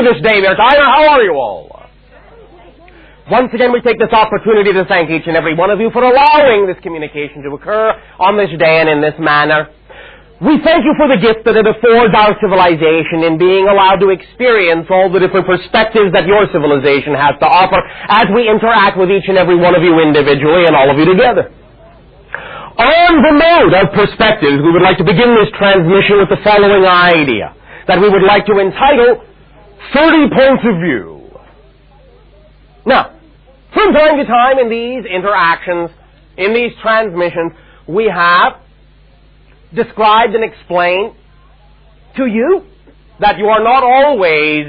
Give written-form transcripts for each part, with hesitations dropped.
you this day, dear Tyler? How are you all? Once again, we take this opportunity to thank each and every one of you for allowing this communication to occur on this day and in this manner. We thank you for the gift that it affords our civilization in being allowed to experience all the different perspectives that your civilization has to offer as we interact with each and every one of you individually and all of you together. On the note of perspectives, we would like to begin this transmission with the following idea that we would like to entitle 30 Points of View. Now, from time to time in these interactions, in these transmissions, we have described and explained to you that you are not always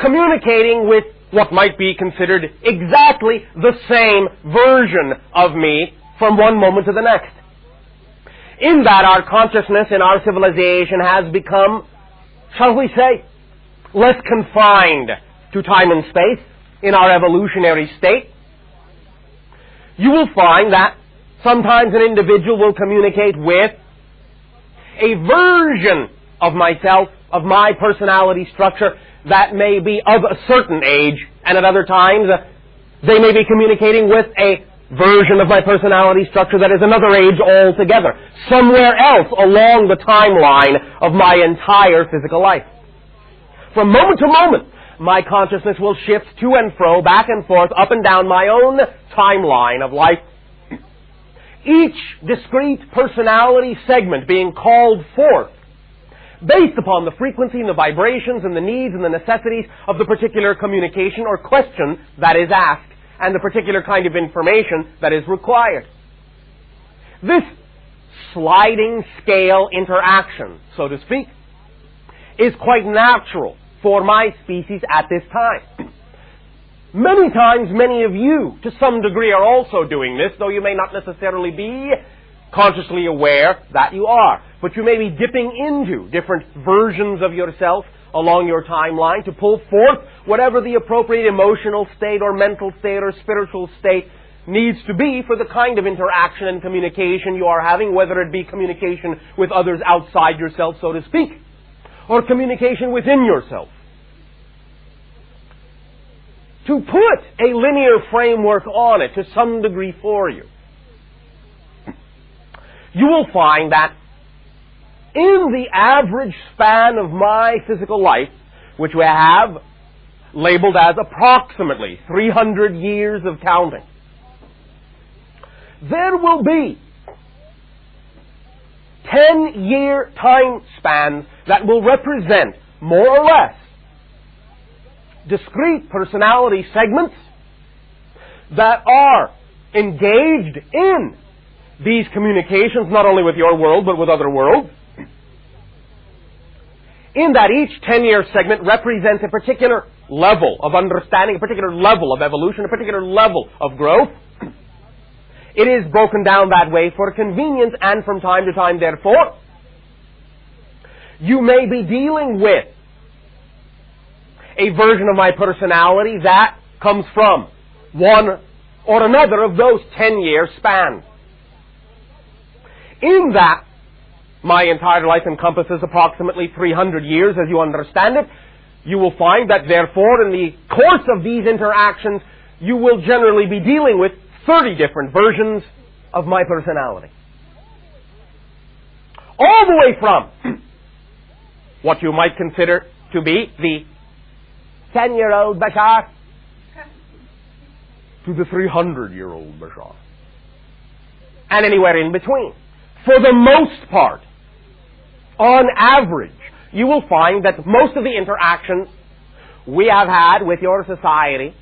communicating with what might be considered exactly the same version of me from one moment to the next. In that our consciousness in our civilization has become, shall we say, less confined to time and space in our evolutionary state. You will find that sometimes an individual will communicate with a version of myself, of my personality structure, that may be of a certain age, and at other times they may be communicating with a version of my personality structure that is another age altogether, somewhere else along the timeline of my entire physical life. From moment to moment, my consciousness will shift to and fro, back and forth, up and down my own timeline of life, each discrete personality segment being called forth based upon the frequency and the vibrations and the needs and the necessities of the particular communication or question that is asked and the particular kind of information that is required. This sliding scale interaction, so to speak, is quite natural for my species at this time. Many times, many of you, to some degree, are also doing this, though you may not necessarily be consciously aware that you are. But you may be dipping into different versions of yourself along your timeline to pull forth whatever the appropriate emotional state or mental state or spiritual state needs to be for the kind of interaction and communication you are having, whether it be communication with others outside yourself, so to speak, or communication within yourself. To put a linear framework on it to some degree for you, you will find that in the average span of my physical life, which we have labeled as approximately 300 years of counting, there will be 10-year time spans that will represent more or less discrete personality segments that are engaged in these communications, not only with your world, but with other worlds, in that each 10-year segment represents a particular level of understanding, a particular level of evolution, a particular level of growth. It is broken down that way for convenience, and from time to time, therefore, you may be dealing with a version of my personality that comes from one or another of those 10-year spans. In that, my entire life encompasses approximately 300 years, as you understand it. You will find that, therefore, in the course of these interactions, you will generally be dealing with 30 different versions of my personality. All the way from what you might consider to be the 10-year-old Bashar to the 300-year-old Bashar, and anywhere in between. For the most part, on average, you will find that most of the interactions we have had with your society,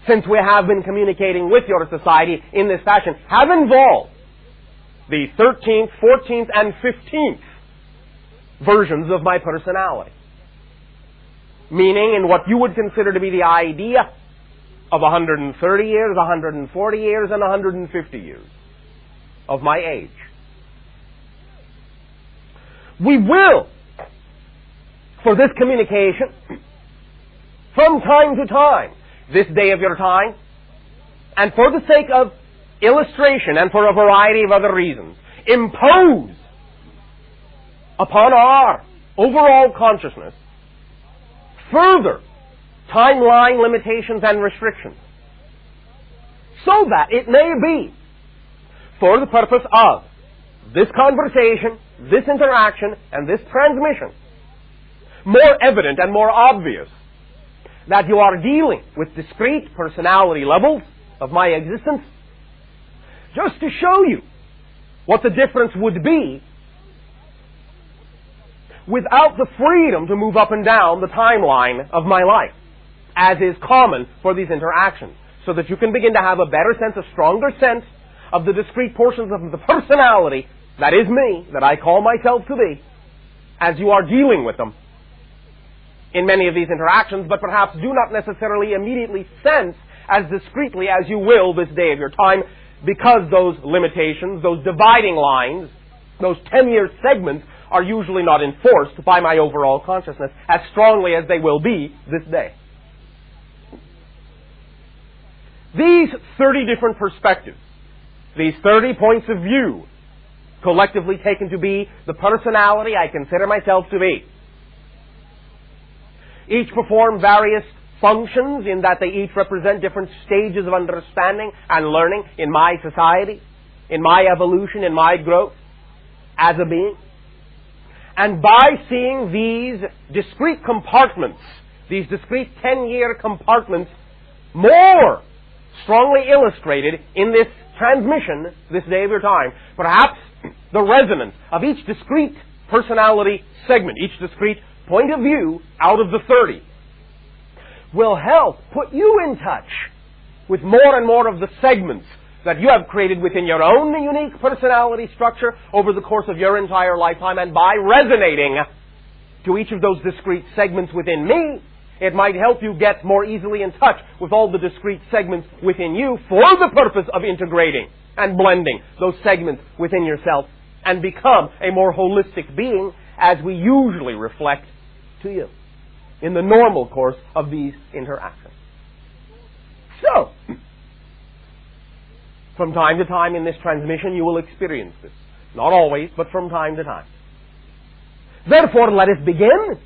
since we have been communicating with your society in this fashion, have involved the 13th, 14th, and 15th versions of my personality. Meaning, in what you would consider to be the idea of 130 years, 140 years, and 150 years of my age. We will, for this communication, from time to time, this day of your time, and for the sake of illustration and for a variety of other reasons, impose upon our overall consciousness further timeline limitations and restrictions, so that it may be, for the purpose of this conversation, this interaction, and this transmission, more evident and more obvious that you are dealing with discrete personality levels of my existence, just to show you what the difference would be without the freedom to move up and down the timeline of my life, as is common for these interactions, so that you can begin to have a better sense, a stronger sense of the discrete portions of the personality that is me, that I call myself to be, as you are dealing with them in many of these interactions, but perhaps do not necessarily immediately sense as discreetly as you will this day of your time, because those limitations, those dividing lines, those 10-year segments are usually not enforced by my overall consciousness as strongly as they will be this day. These 30 different perspectives, these 30 points of view, collectively taken to be the personality I consider myself to be, each perform various functions in that they each represent different stages of understanding and learning in my society, in my evolution, in my growth as a being. And by seeing these discrete compartments, these discrete 10-year compartments, more strongly illustrated in this transmission, this day of your time, perhaps the resonance of each discrete personality segment, each discrete point of view out of the 30, will help put you in touch with more and more of the segments that you have created within your own unique personality structure over the course of your entire lifetime. And by resonating to each of those discrete segments within me, it might help you get more easily in touch with all the discrete segments within you for the purpose of integrating and blending those segments within yourself and become a more holistic being, as we usually reflect to you in the normal course of these interactions. So, from time to time in this transmission you will experience this. Not always, but from time to time. Therefore, let us begin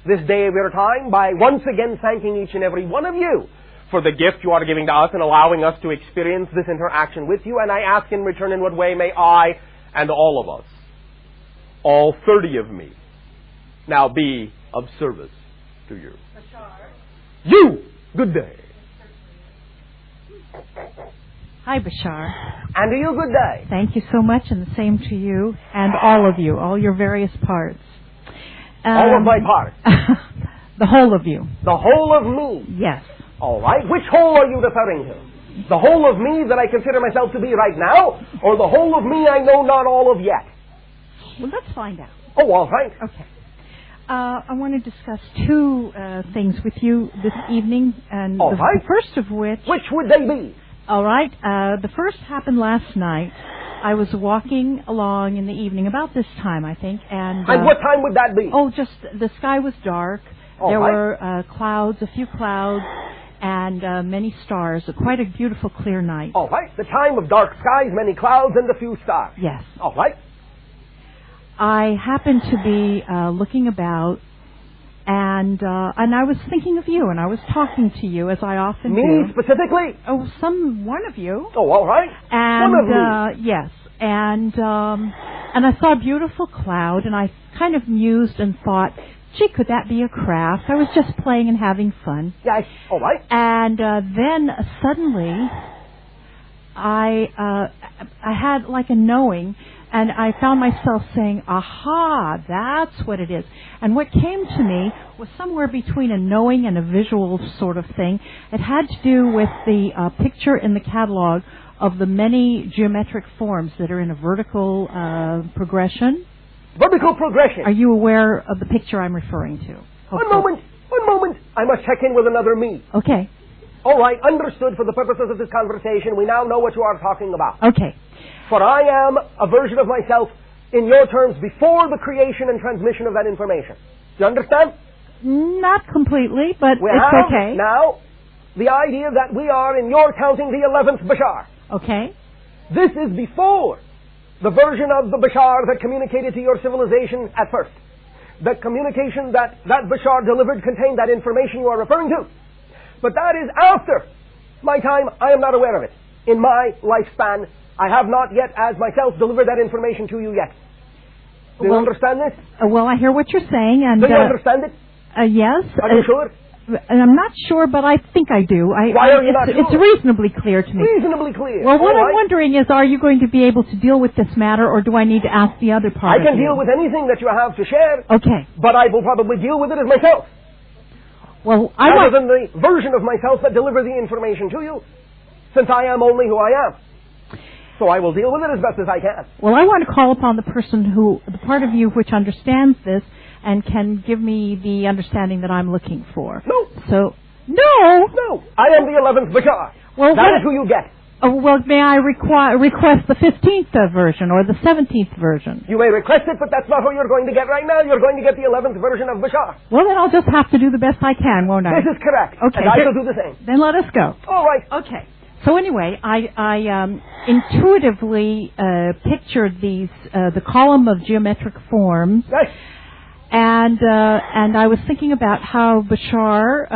this day of your time by once again thanking each and every one of you for the gift you are giving to us and allowing us to experience this interaction with you. And I ask in return, in what way may I and all of us, all 30 of me, now be of service to you. Bashar. You! Good day. Hi, Bashar. And to you, good day. Thank you so much, and the same to you and all of you, all your various parts. All of my parts. The whole of you. The whole of me. Yes. All right. Which whole are you referring to? The whole of me that I consider myself to be right now, or the whole of me I know not all of yet? Well, let's find out. Oh, all right. Okay. I want to discuss two things with you this evening, and all right. The first of which would they be? All right. The first happened last night. I was walking along in the evening, about this time, I think. And what time would that be? Oh, just the sky was dark. There right. were clouds, a few clouds, and many stars. Quite a beautiful, clear night. All right. The time of dark skies, many clouds, and a few stars. Yes. All right. I happened to be looking about, and I was thinking of you, and I was talking to you, as I often do. Me specifically? Oh, one of you. Oh, all right. And, one of me. Yes. And I saw a beautiful cloud, and I kind of mused and thought, gee, could that be a craft? I was just playing and having fun. Yes. All right. And then suddenly, I had like a knowing, and I found myself saying, aha, that's what it is. And what came to me was somewhere between a knowing and a visual sort of thing. It had to do with the picture in the catalog of the many geometric forms that are in a vertical progression. Vertical progression. Are you aware of the picture I'm referring to? One moment. I must check in with another me. Okay. All right, understood. For the purposes of this conversation, we now know what you are talking about. Okay. For I am a version of myself, in your terms, before the creation and transmission of that information. Do you understand? Not completely, but we it's have okay. Now, the idea that we are, in your counting, the 11th Bashar. Okay. This is before the version of the Bashar that communicated to your civilization at first. the communication that Bashar delivered contained that information you are referring to. But that is after my time. I am not aware of it. In my lifespan, I have not yet, as myself, delivered that information to you yet. Do you understand this? Well, I hear what you're saying. And do you understand it? Yes. Are you sure? I'm not sure, but I think I do. Why are you not sure? It's reasonably clear to me. Reasonably clear. Well, what I'm wondering is, are you going to be able to deal with this matter, or do I need to ask the other part? I can deal with anything that you have to share. Okay. But I will probably deal with it as myself. Well, rather than the version of myself that deliver the information to you, since I am only who I am. So I will deal with it as best as I can. Well, I want to call upon the part of you which understands this and can give me the understanding that I'm looking for. No. So, no. I am the 11th Bashar. Well, that is who you get. Well, may I request the 15th version or the 17th version? You may request it, but that's not who you're going to get right now. You're going to get the 11th version of Bashar. Well, then I'll just have to do the best I can, won't I? This is correct. Okay. And I shall do the same. Then let us go. All right. Okay. So anyway, I intuitively pictured the column of geometric forms. Yes. And I was thinking about how Bashar,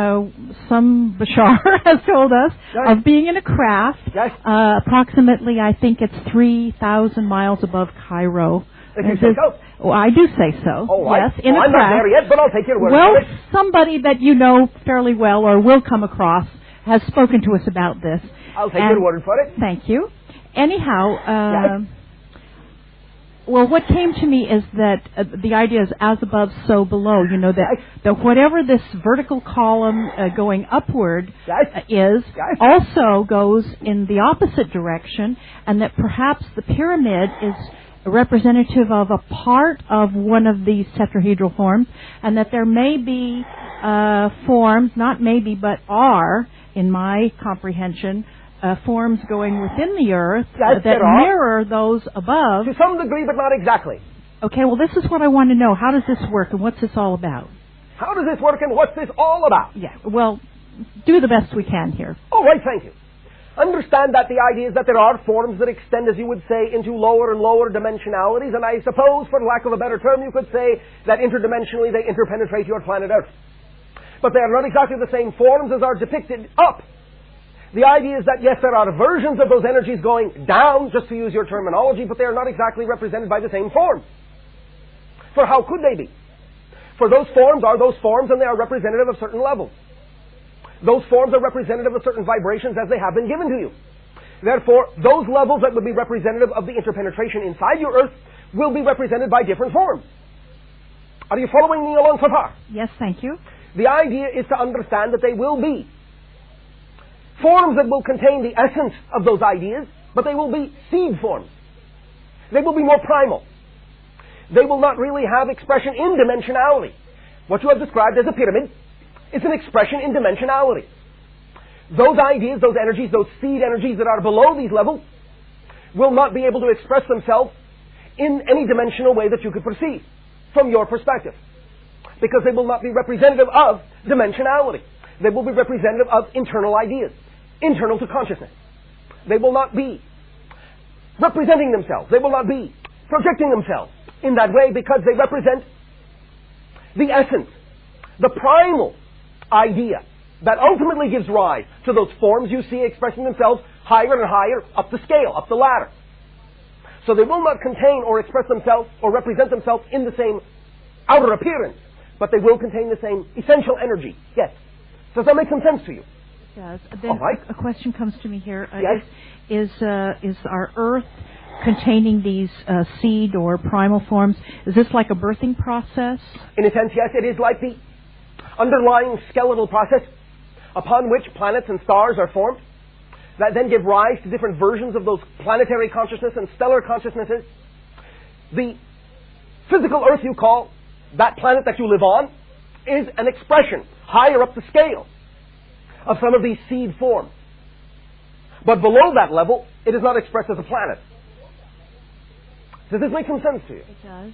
some Bashar has told us of being in a craft, approximately, I think it's 3,000 miles above Cairo. If you say so. Oh, I do say so. Oh, yes, in a I'm craft. not there yet, but I'll take your word for it. Somebody that you know fairly well or will come across has spoken to us about this. I'll take your word for it. Thank you. Anyhow, well, what came to me is that the idea is as above, so below. You know, that whatever this vertical column going upward is, also goes in the opposite direction, and that perhaps the pyramid is representative of a part of one of these tetrahedral forms, and that there may be forms, not maybe, but are, in my comprehension, forms going within the earth that mirror those above. To some degree, but not exactly. Okay, well, this is what I want to know. How does this work, and what's this all about? How does this work, and what's this all about? Yeah, well, do the best we can here. All right, thank you. Understand that the idea is that there are forms that extend, as you would say, into lower and lower dimensionalities, and I suppose, for lack of a better term, you could say that interdimensionally they interpenetrate your planet Earth. But they are not exactly the same forms as are depicted up. The idea is that, yes, there are versions of those energies going down, just to use your terminology, but they are not exactly represented by the same form. For how could they be? For those forms are those forms, and they are representative of certain levels. Those forms are representative of certain vibrations as they have been given to you. Therefore, those levels that would be representative of the interpenetration inside your Earth will be represented by different forms. Are you following me along so far? Yes, thank you. The idea is to understand that they will be forms that will contain the essence of those ideas, but they will be seed forms. They will be more primal. They will not really have expression in dimensionality. What you have described as a pyramid is an expression in dimensionality. Those ideas, those energies, those seed energies that are below these levels will not be able to express themselves in any dimensional way that you could perceive from your perspective, because they will not be representative of dimensionality. They will be representative of internal ideas, internal to consciousness. They will not be representing themselves. They will not be projecting themselves in that way, because they represent the essence, the primal idea that ultimately gives rise to those forms you see expressing themselves higher and higher up the scale, up the ladder. So they will not contain or express themselves or represent themselves in the same outer appearance, but they will contain the same essential energy. Yes. Does that make some sense to you? It does. Then a question comes to me here. Is our Earth containing these seed or primal forms, is this like a birthing process? In a sense, yes. It is like the underlying skeletal process upon which planets and stars are formed, that then give rise to different versions of those planetary consciousness and stellar consciousnesses. The physical Earth you call, that planet that you live on, is an expression higher up the scale of some of these seed forms. But below that level, it is not expressed as a planet. Does this make some sense to you? It does.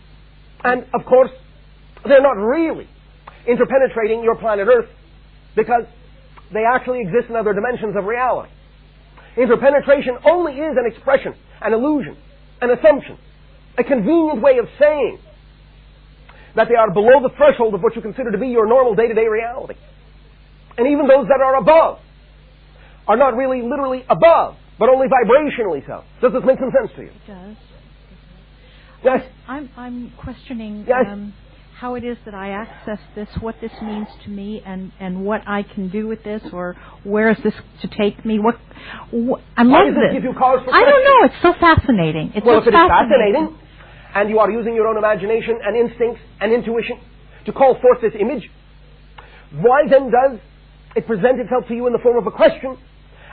And, of course, they're not really interpenetrating your planet Earth, because they actually exist in other dimensions of reality. Interpenetration only is an expression, an illusion, an assumption, a convenient way of saying that they are below the threshold of what you consider to be your normal day-to-day reality. And even those that are above are not really literally above, but only vibrationally so. Does this make some sense to you? It does. Yes? I'm questioning Yes. how it is that I access this, what this means to me, and what I can do with this, or where is this to take me? I Why love does it this. give you cause for I don't question? know. It's so fascinating. It's Well, so if it is fascinating, and you are using your own imagination and instincts and intuition to call forth this image, why then does it present itself to you in the form of a question,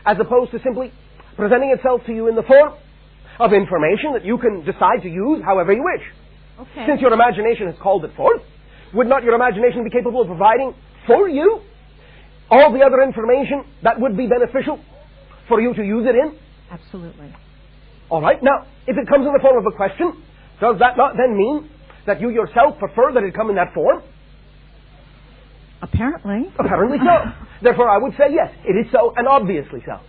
as opposed to simply presenting itself to you in the form of information that you can decide to use however you wish? Okay. Since your imagination has called it forth, would not your imagination be capable of providing for you all the other information that would be beneficial for you to use it in? Absolutely. All right. Now, if it comes in the form of a question, does that not then mean that you yourself prefer that it come in that form? Apparently. Apparently so. Therefore, I would say yes, it is so, and obviously so.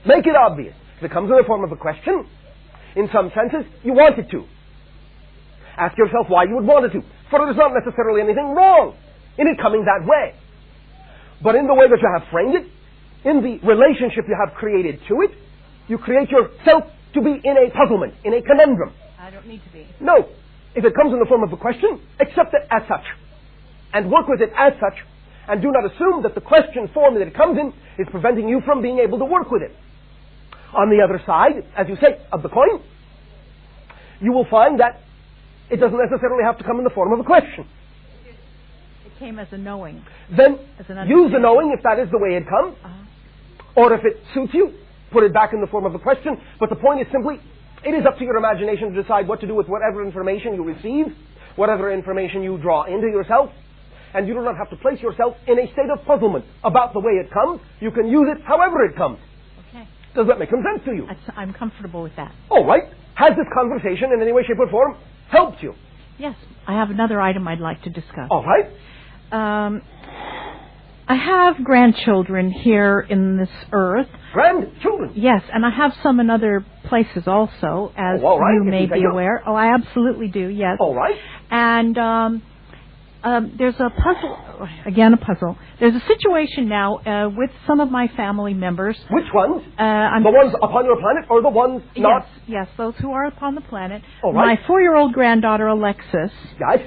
Make it obvious. If it comes in the form of a question, in some senses, you want it to. Ask yourself why you would want it to. For it is not necessarily anything wrong in it coming that way. But in the way that you have framed it, in the relationship you have created to it, you create yourself to be in a puzzlement, in a conundrum. I don't need to be. No. If it comes in the form of a question, accept it as such. And work with it as such. And do not assume that the question form that it comes in is preventing you from being able to work with it. On the other side, as you say, of the coin, you will find that it doesn't necessarily have to come in the form of a question. It came as a knowing. Then As an use the knowing if that is the way it comes. Or if it suits you, put it back in the form of a question. But the point is simply, it is up to your imagination to decide what to do with whatever information you receive, whatever information you draw into yourself. And you do not have to place yourself in a state of puzzlement about the way it comes. You can use it however it comes. Okay. Does that make some sense to you? I'm comfortable with that. All right. Has this conversation in any way, shape, or form helped you? Yes. I have another item I'd like to discuss. All right. I have grandchildren here in this earth. Grandchildren? Yes, and I have some in other places also, as all right. you may If you be think aware. Oh, I absolutely do, yes. All right. And there's a puzzle, again a puzzle. There's a situation now with some of my family members. Which ones? The ones upon your planet or the ones not? Yes, those who are upon the planet. All right. My 4-year-old granddaughter, Alexis. Yes.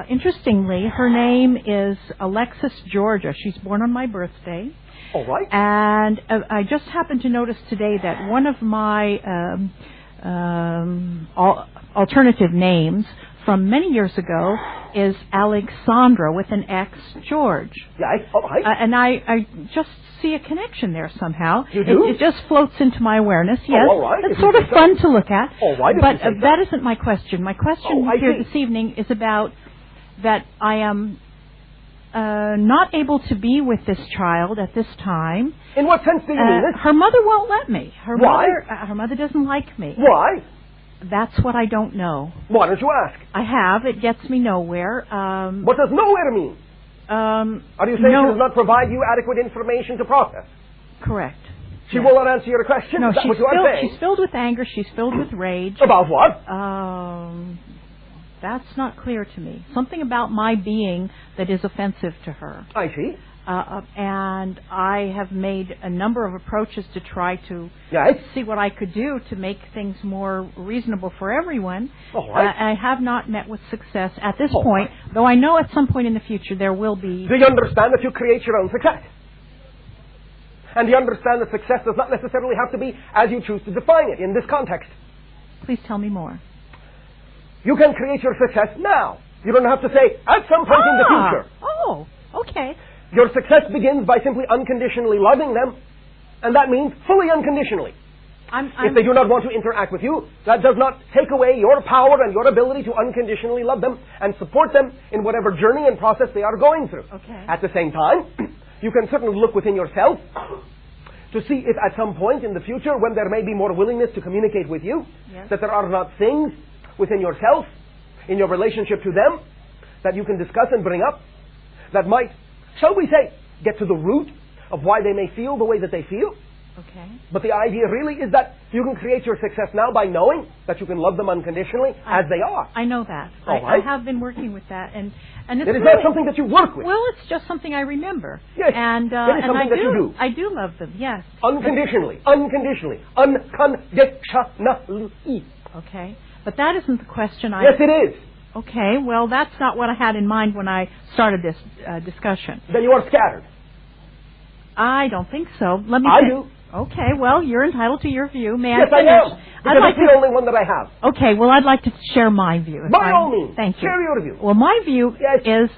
Interestingly, her name is Alexis Georgia. She's born on my birthday. All right. And I just happened to notice today that one of my alternative names from many years ago is Alexandra with an X George. Yes. All right. And I just see a connection there somehow. You do? It just floats into my awareness. Yes. all right. It's sort of fun to look at. All right. But that isn't my question. My question here see. this evening is about that I am not able to be with this child at this time. In what sense do you mean this? Her mother won't let me. Why? Her mother doesn't like me. Why? That's what I don't know. Why don't you ask? I have. It gets me nowhere. What does nowhere mean? Are you saying she does not provide you adequate information to process? Correct. She will not answer your question? No, Is that what you are saying? she's filled with anger. She's filled with rage. About what? That's not clear to me. Something about my being that is offensive to her. I see. And I have made a number of approaches to try to see what I could do to make things more reasonable for everyone. All right. I have not met with success at this point, though I know at some point in the future there will be. Do you understand that you create your own success? And do you understand that success does not necessarily have to be as you choose to define it in this context? Please tell me more. You can create your success now. You don't have to say, at some point in the future. Oh, okay. Your success begins by simply unconditionally loving them, and that means fully unconditionally. If they do not want to interact with you, that does not take away your power and your ability to unconditionally love them and support them in whatever journey and process they are going through. Okay. At the same time, you can certainly look within yourself to see if at some point in the future, when there may be more willingness to communicate with you, that there are not things within yourself, in your relationship to them, that you can discuss and bring up, that might, shall we say, get to the root of why they may feel the way that they feel, Okay. But the idea really is that you can create your success now by knowing that you can love them unconditionally as they are. I know that. All right. I have been working with that, and it's It is really, not something that you work with. Well, it's just something I remember. Yes. And it is something I that you do. I do love them. Yes. Unconditionally. Unconditionally. Unconditionally. Okay. But that isn't the question. Yes, it is. Okay. Well, that's not what I had in mind when I started this discussion. Then you are scattered. I don't think so. Let me. I do. Okay, well, you're entitled to your view. May Yes, I finish? I am. Because it's the only one that I have. Okay, well, I'd like to share my view. By all means. Thank you. Share your view. Well, my view Yes. is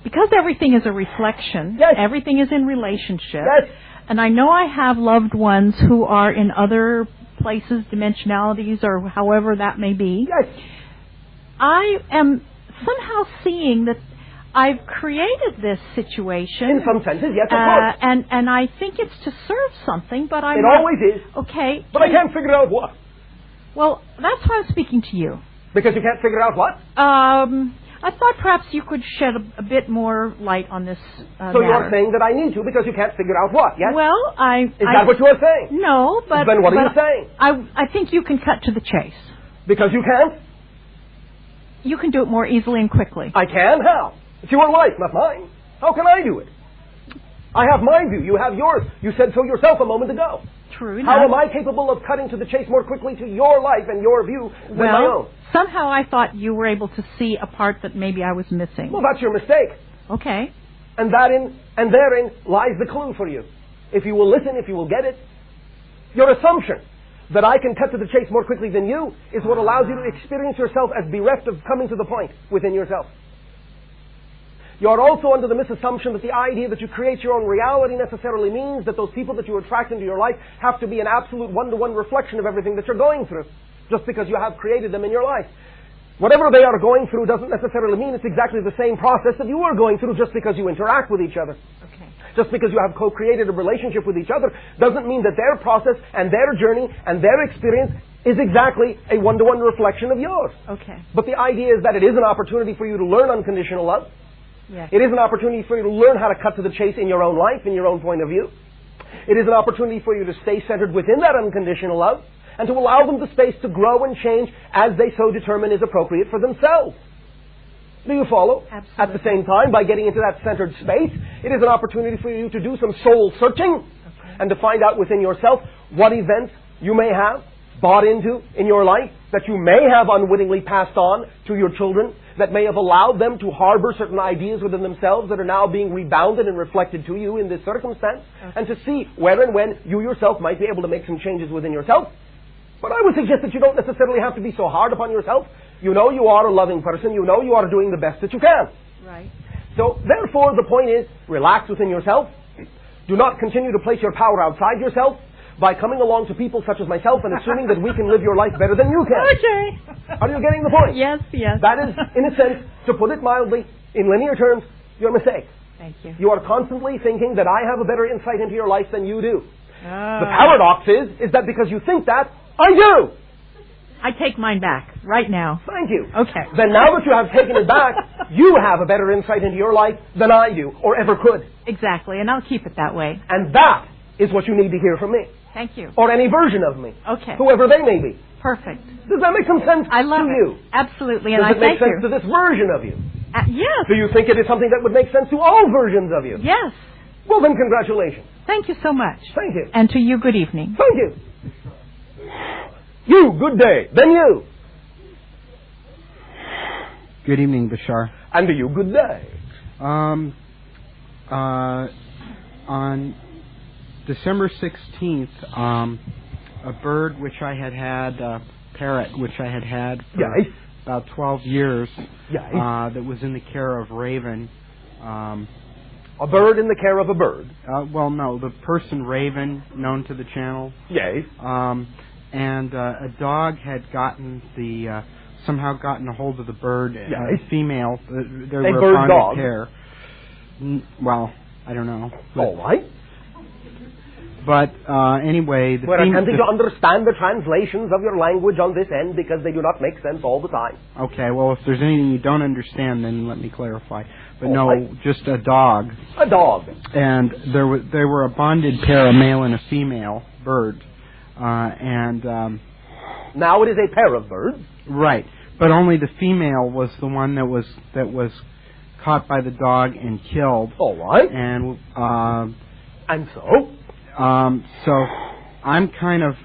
because everything is a reflection, Yes. everything is in relationship, Yes. and I know I have loved ones who are in other places, dimensionalities, or however that may be. Yes. I am somehow seeing that I've created this situation. In some senses, yes, of course. And I think it's to serve something, but I'm It not, always is. Okay. But I can't figure out what. Well, that's why I'm speaking to you. Because you can't figure out what? I thought perhaps you could shed a bit more light on this So you're saying that I need to because you can't figure out what, yes? Well, Is that what you're saying? No, but... Then what are you saying? I think you can cut to the chase. Because you can't? You can do it more easily and quickly. I can? How? It's your life, not mine. How can I do it? I have my view. You have yours. You said so yourself a moment ago. True. How am I capable of cutting to the chase more quickly to your life and your view than my own? Somehow I thought you were able to see a part that maybe I was missing. Well, that's your mistake. Okay. And therein lies the clue for you. If you will listen, if you will get it, your assumption that I can cut to the chase more quickly than you is what allows you to experience yourself as bereft of coming to the point within yourself. You're also under the misassumption that the idea that you create your own reality necessarily means that those people that you attract into your life have to be an absolute one-to-one reflection of everything that you're going through, just because you have created them in your life. Whatever they are going through doesn't necessarily mean it's exactly the same process that you are going through just because you interact with each other. Okay. Just because you have co-created a relationship with each other doesn't mean that their process and their journey and their experience is exactly a one-to-one reflection of yours. Okay. But the idea is that it is an opportunity for you to learn unconditional love. Yes. It is an opportunity for you to learn how to cut to the chase in your own life, in your own point of view. It is an opportunity for you to stay centered within that unconditional love and to allow them the space to grow and change as they so determine is appropriate for themselves. Do you follow? Absolutely. At the same time, by getting into that centered space, it is an opportunity for you to do some soul searching and to find out within yourself what events you may have bought into in your life that you may have unwittingly passed on to your children, that may have allowed them to harbor certain ideas within themselves that are now being rebounded and reflected to you in this circumstance, and to see where and when you yourself might be able to make some changes within yourself. But I would suggest that you don't necessarily have to be so hard upon yourself. You know you are a loving person. You know you are doing the best that you can. Right. So, therefore, the point is, relax within yourself. Do not continue to place your power outside yourself by coming along to people such as myself and assuming that we can live your life better than you can. Okay. Are you getting the point? Yes, yes. That is, in a sense, to put it mildly, in linear terms, your mistake. Thank you. You are constantly thinking that I have a better insight into your life than you do. The paradox is that because you think that, I do! I take mine back right now. Thank you. Okay. Then now that you have taken it back, you have a better insight into your life than I do, or ever could. Exactly, and I'll keep it that way. And that is what you need to hear from me. Thank you. Or any version of me. Okay. Whoever they may be. Perfect. Does that make some sense I love to it. you? Absolutely, and Does I it make thank sense you. to this version of you? Yes. Do you think it is something that would make sense to all versions of you? Yes. Well then, congratulations. Thank you so much. Thank you. And to you, good evening. Thank you. You, good day. Then you. Good evening, Bashar. And to you, good day. On December 16th, a bird which I had, a parrot which I had for Yes. about 12 years, Yes. that was in the care of Raven. A bird in the care of a bird. Well, no, the person Raven, known to the channel. Yes. And a dog had somehow gotten a hold of the bird, Yes. female. They A were bird a bonded dog. pair. Well, I don't know. All right. But anyway, we're attempting to understand the translations of your language on this end because they do not make sense all the time. Okay, well, if there's anything you don't understand, then let me clarify. But all right. no, just a dog. A dog. And they were a bonded pair, a male and a female bird. Now it is a pair of birds. Right, but only the female was the one that was caught by the dog and killed. All right. And so? So I'm kind of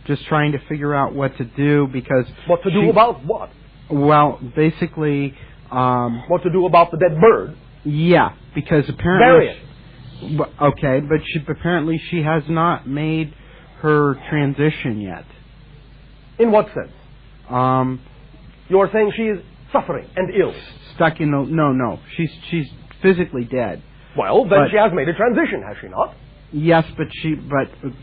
just trying to figure out what to do because... What to do about what? Well, basically... what to do about the dead bird? Yeah, because apparently... Bury it. Okay, but apparently she has not made her transition yet. In what sense? You're saying she is suffering and ill. Stuck in the... No. She's physically dead. Well, then she has made a transition, has she not? Yes, but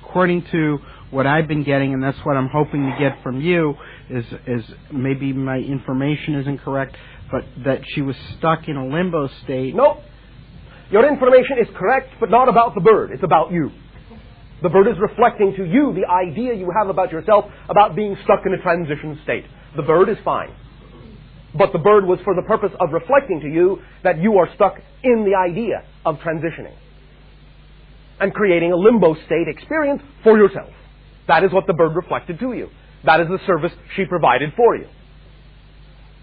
according to what I've been getting, and that's what I'm hoping to get from you, is maybe my information isn't correct, but that she was stuck in a limbo state. No. Your information is correct, but not about the bird. It's about you. The bird is reflecting to you the idea you have about yourself about being stuck in a transition state. The bird is fine. But the bird was for the purpose of reflecting to you that you are stuck in the idea of transitioning and creating a limbo state experience for yourself. That is what the bird reflected to you. That is the service she provided for you.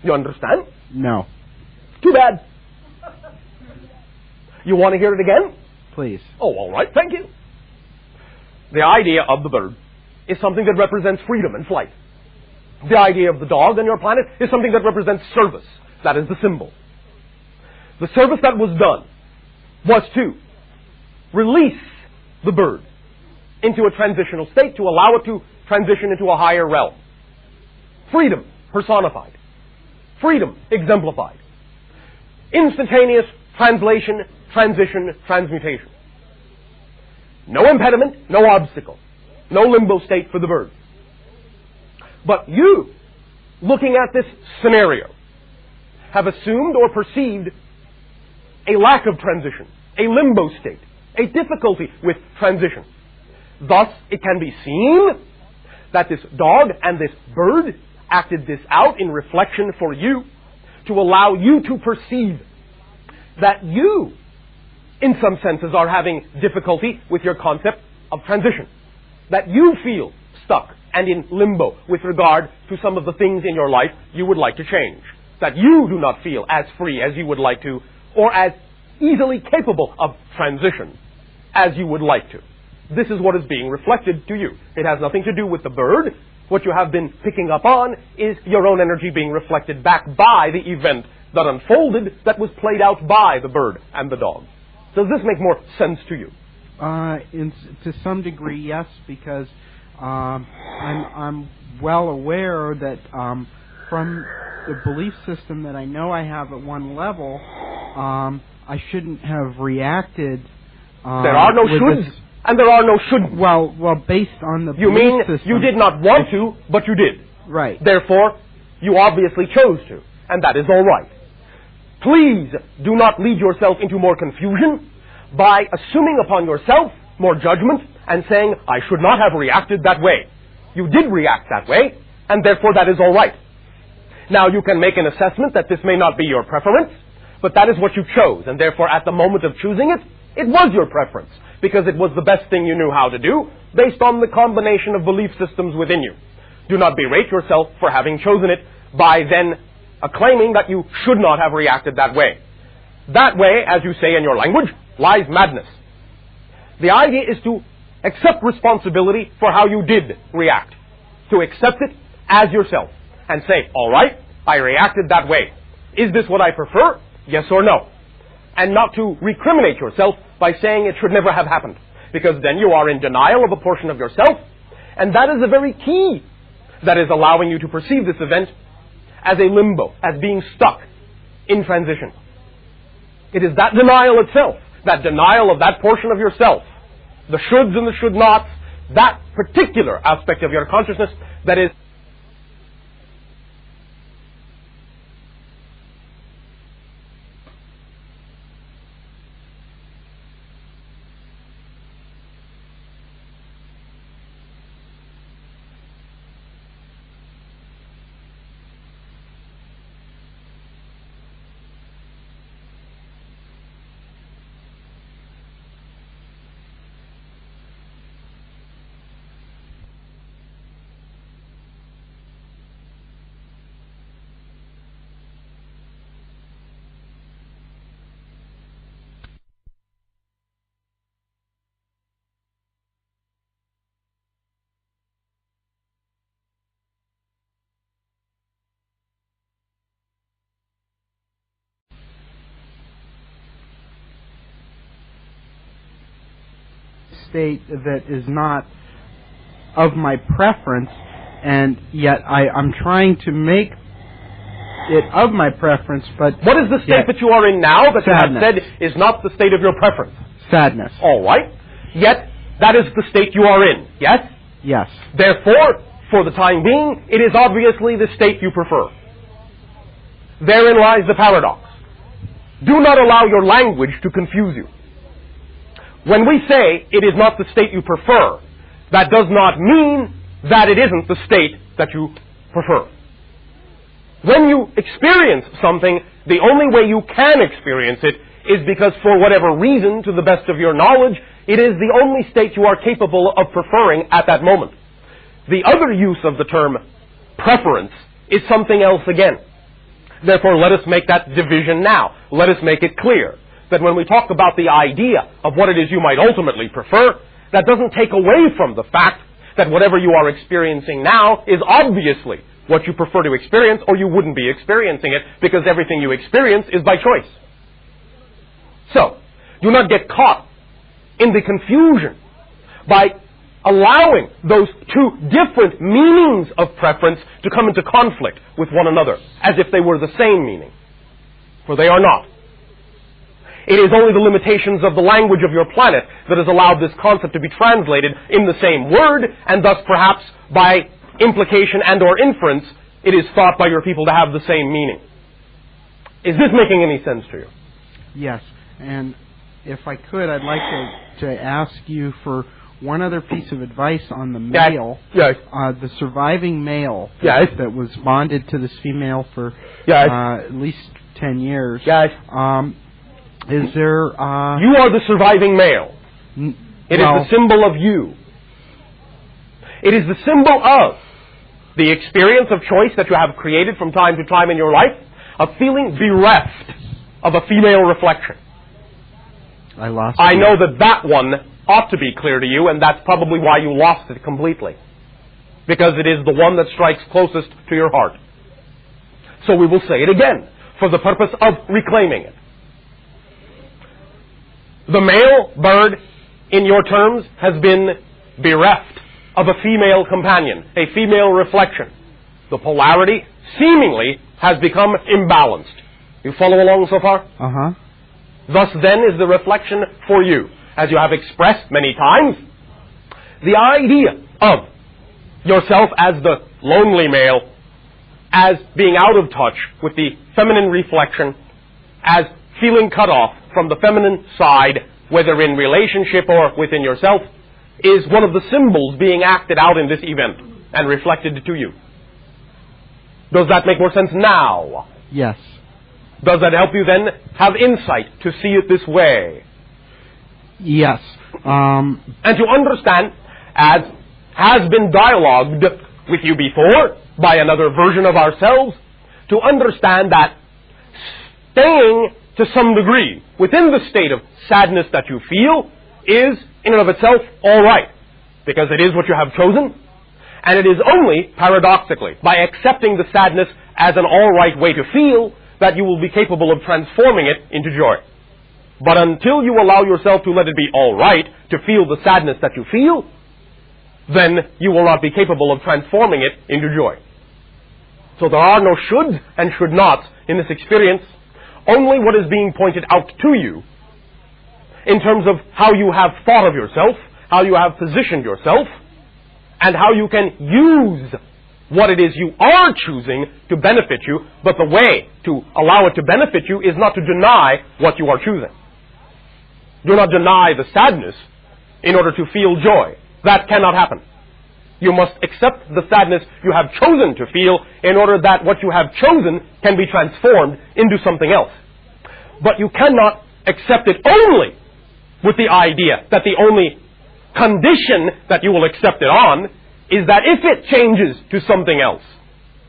You understand? No. Too bad. You want to hear it again? Please. Oh, all right. Thank you. The idea of the bird is something that represents freedom and flight. The idea of the dog on your planet is something that represents service. That is the symbol. The service that was done was to release the bird into a transitional state to allow it to transition into a higher realm. Freedom personified. Freedom exemplified. Instantaneous translation, transition, transmutation. No impediment, no obstacle. No limbo state for the bird. But you, looking at this scenario, have assumed or perceived a lack of transition, a limbo state, a difficulty with transition. Thus, it can be seen that this dog and this bird acted this out in reflection for you to allow you to perceive that you, in some senses, are having difficulty with your concept of transition. That you feel stuck and in limbo with regard to some of the things in your life you would like to change. That you do not feel as free as you would like to, or as easily capable of transition as you would like to. This is what is being reflected to you. It has nothing to do with the bird. What you have been picking up on is your own energy being reflected back by the event that unfolded, that was played out by the bird and the dog. Does this make more sense to you? To some degree, yes, because I'm well aware that from the belief system that I know I have at one level, I shouldn't have reacted. There are no shoulds, and there are no shouldn't. Well, based on the you belief mean system, you did not want to, but you did. Right. Therefore, you obviously chose to, and that is all right. Please do not lead yourself into more confusion by assuming upon yourself more judgment and saying, I should not have reacted that way. You did react that way, and therefore that is all right. Now you can make an assessment that this may not be your preference, but that is what you chose, and therefore at the moment of choosing it, it was your preference, because it was the best thing you knew how to do, based on the combination of belief systems within you. Do not berate yourself for having chosen it by then claiming that you should not have reacted that way. That way, as you say in your language, lies madness. The idea is to accept responsibility for how you did react. To accept it as yourself. And say, all right, I reacted that way. Is this what I prefer? Yes or no? And not to recriminate yourself by saying it should never have happened. Because then you are in denial of a portion of yourself. And that is the very key that is allowing you to perceive this event as a limbo, as being stuck in transition. It is that denial itself, that denial of that portion of yourself, the shoulds and the should nots, that particular aspect of your consciousness that is state that is not of my preference, and yet I'm trying to make it of my preference, but... What is the state that you are in now that sadness. you have said is not the state of your preference? Sadness. All right. Yet, that is the state you are in, yes? Yes. Therefore, for the time being, it is obviously the state you prefer. Therein lies the paradox. Do not allow your language to confuse you. When we say it is not the state you prefer, that does not mean that it isn't the state that you prefer. When you experience something, the only way you can experience it is because for whatever reason, to the best of your knowledge, it is the only state you are capable of preferring at that moment. The other use of the term preference is something else again. Therefore, let us make that division now. Let us make it clear that when we talk about the idea of what it is you might ultimately prefer, that doesn't take away from the fact that whatever you are experiencing now is obviously what you prefer to experience, or you wouldn't be experiencing it, because everything you experience is by choice. So, do not get caught in the confusion by allowing those two different meanings of preference to come into conflict with one another, as if they were the same meaning. For they are not. It is only the limitations of the language of your planet that has allowed this concept to be translated in the same word, and thus perhaps by implication and or inference, it is thought by your people to have the same meaning. Is this making any sense to you? Yes. And if I could, I'd like to ask you for one other piece of advice on the male. Yes. The surviving male yes. that was bonded to this female for yes. At least 10 years. Yes. Is there... you are the surviving male. It is the symbol of you. It is the symbol of the experience of choice that you have created from time to time in your life, of feeling bereft of a female reflection. I know that one ought to be clear to you, and that's probably why you lost it completely. Because it is the one that strikes closest to your heart. So we will say it again, for the purpose of reclaiming it. The male bird, in your terms, has been bereft of a female companion, a female reflection. The polarity, seemingly, has become imbalanced. You follow along so far? Uh-huh. Thus, then, is the reflection for you, as you have expressed many times, the idea of yourself as the lonely male, as being out of touch with the feminine reflection, as feeling cut off from the feminine side, whether in relationship or within yourself, is one of the symbols being acted out in this event and reflected to you. Does that make more sense now? Yes. Does that help you then have insight to see it this way? Yes. And to understand, as has been dialogued with you before by another version of ourselves, to understand that staying to some degree within the state of sadness that you feel is in and of itself all right, because it is what you have chosen, and it is only, paradoxically, by accepting the sadness as an all right way to feel that you will be capable of transforming it into joy. But until you allow yourself to let it be all right to feel the sadness that you feel, then you will not be capable of transforming it into joy. So there are no shoulds and should nots in this experience, only what is being pointed out to you in terms of how you have thought of yourself, how you have positioned yourself, and how you can use what it is you are choosing to benefit you, but the way to allow it to benefit you is not to deny what you are choosing. Do not deny the sadness in order to feel joy. That cannot happen. You must accept the sadness you have chosen to feel in order that what you have chosen can be transformed into something else. But you cannot accept it only with the idea that the only condition that you will accept it on is that if it changes to something else,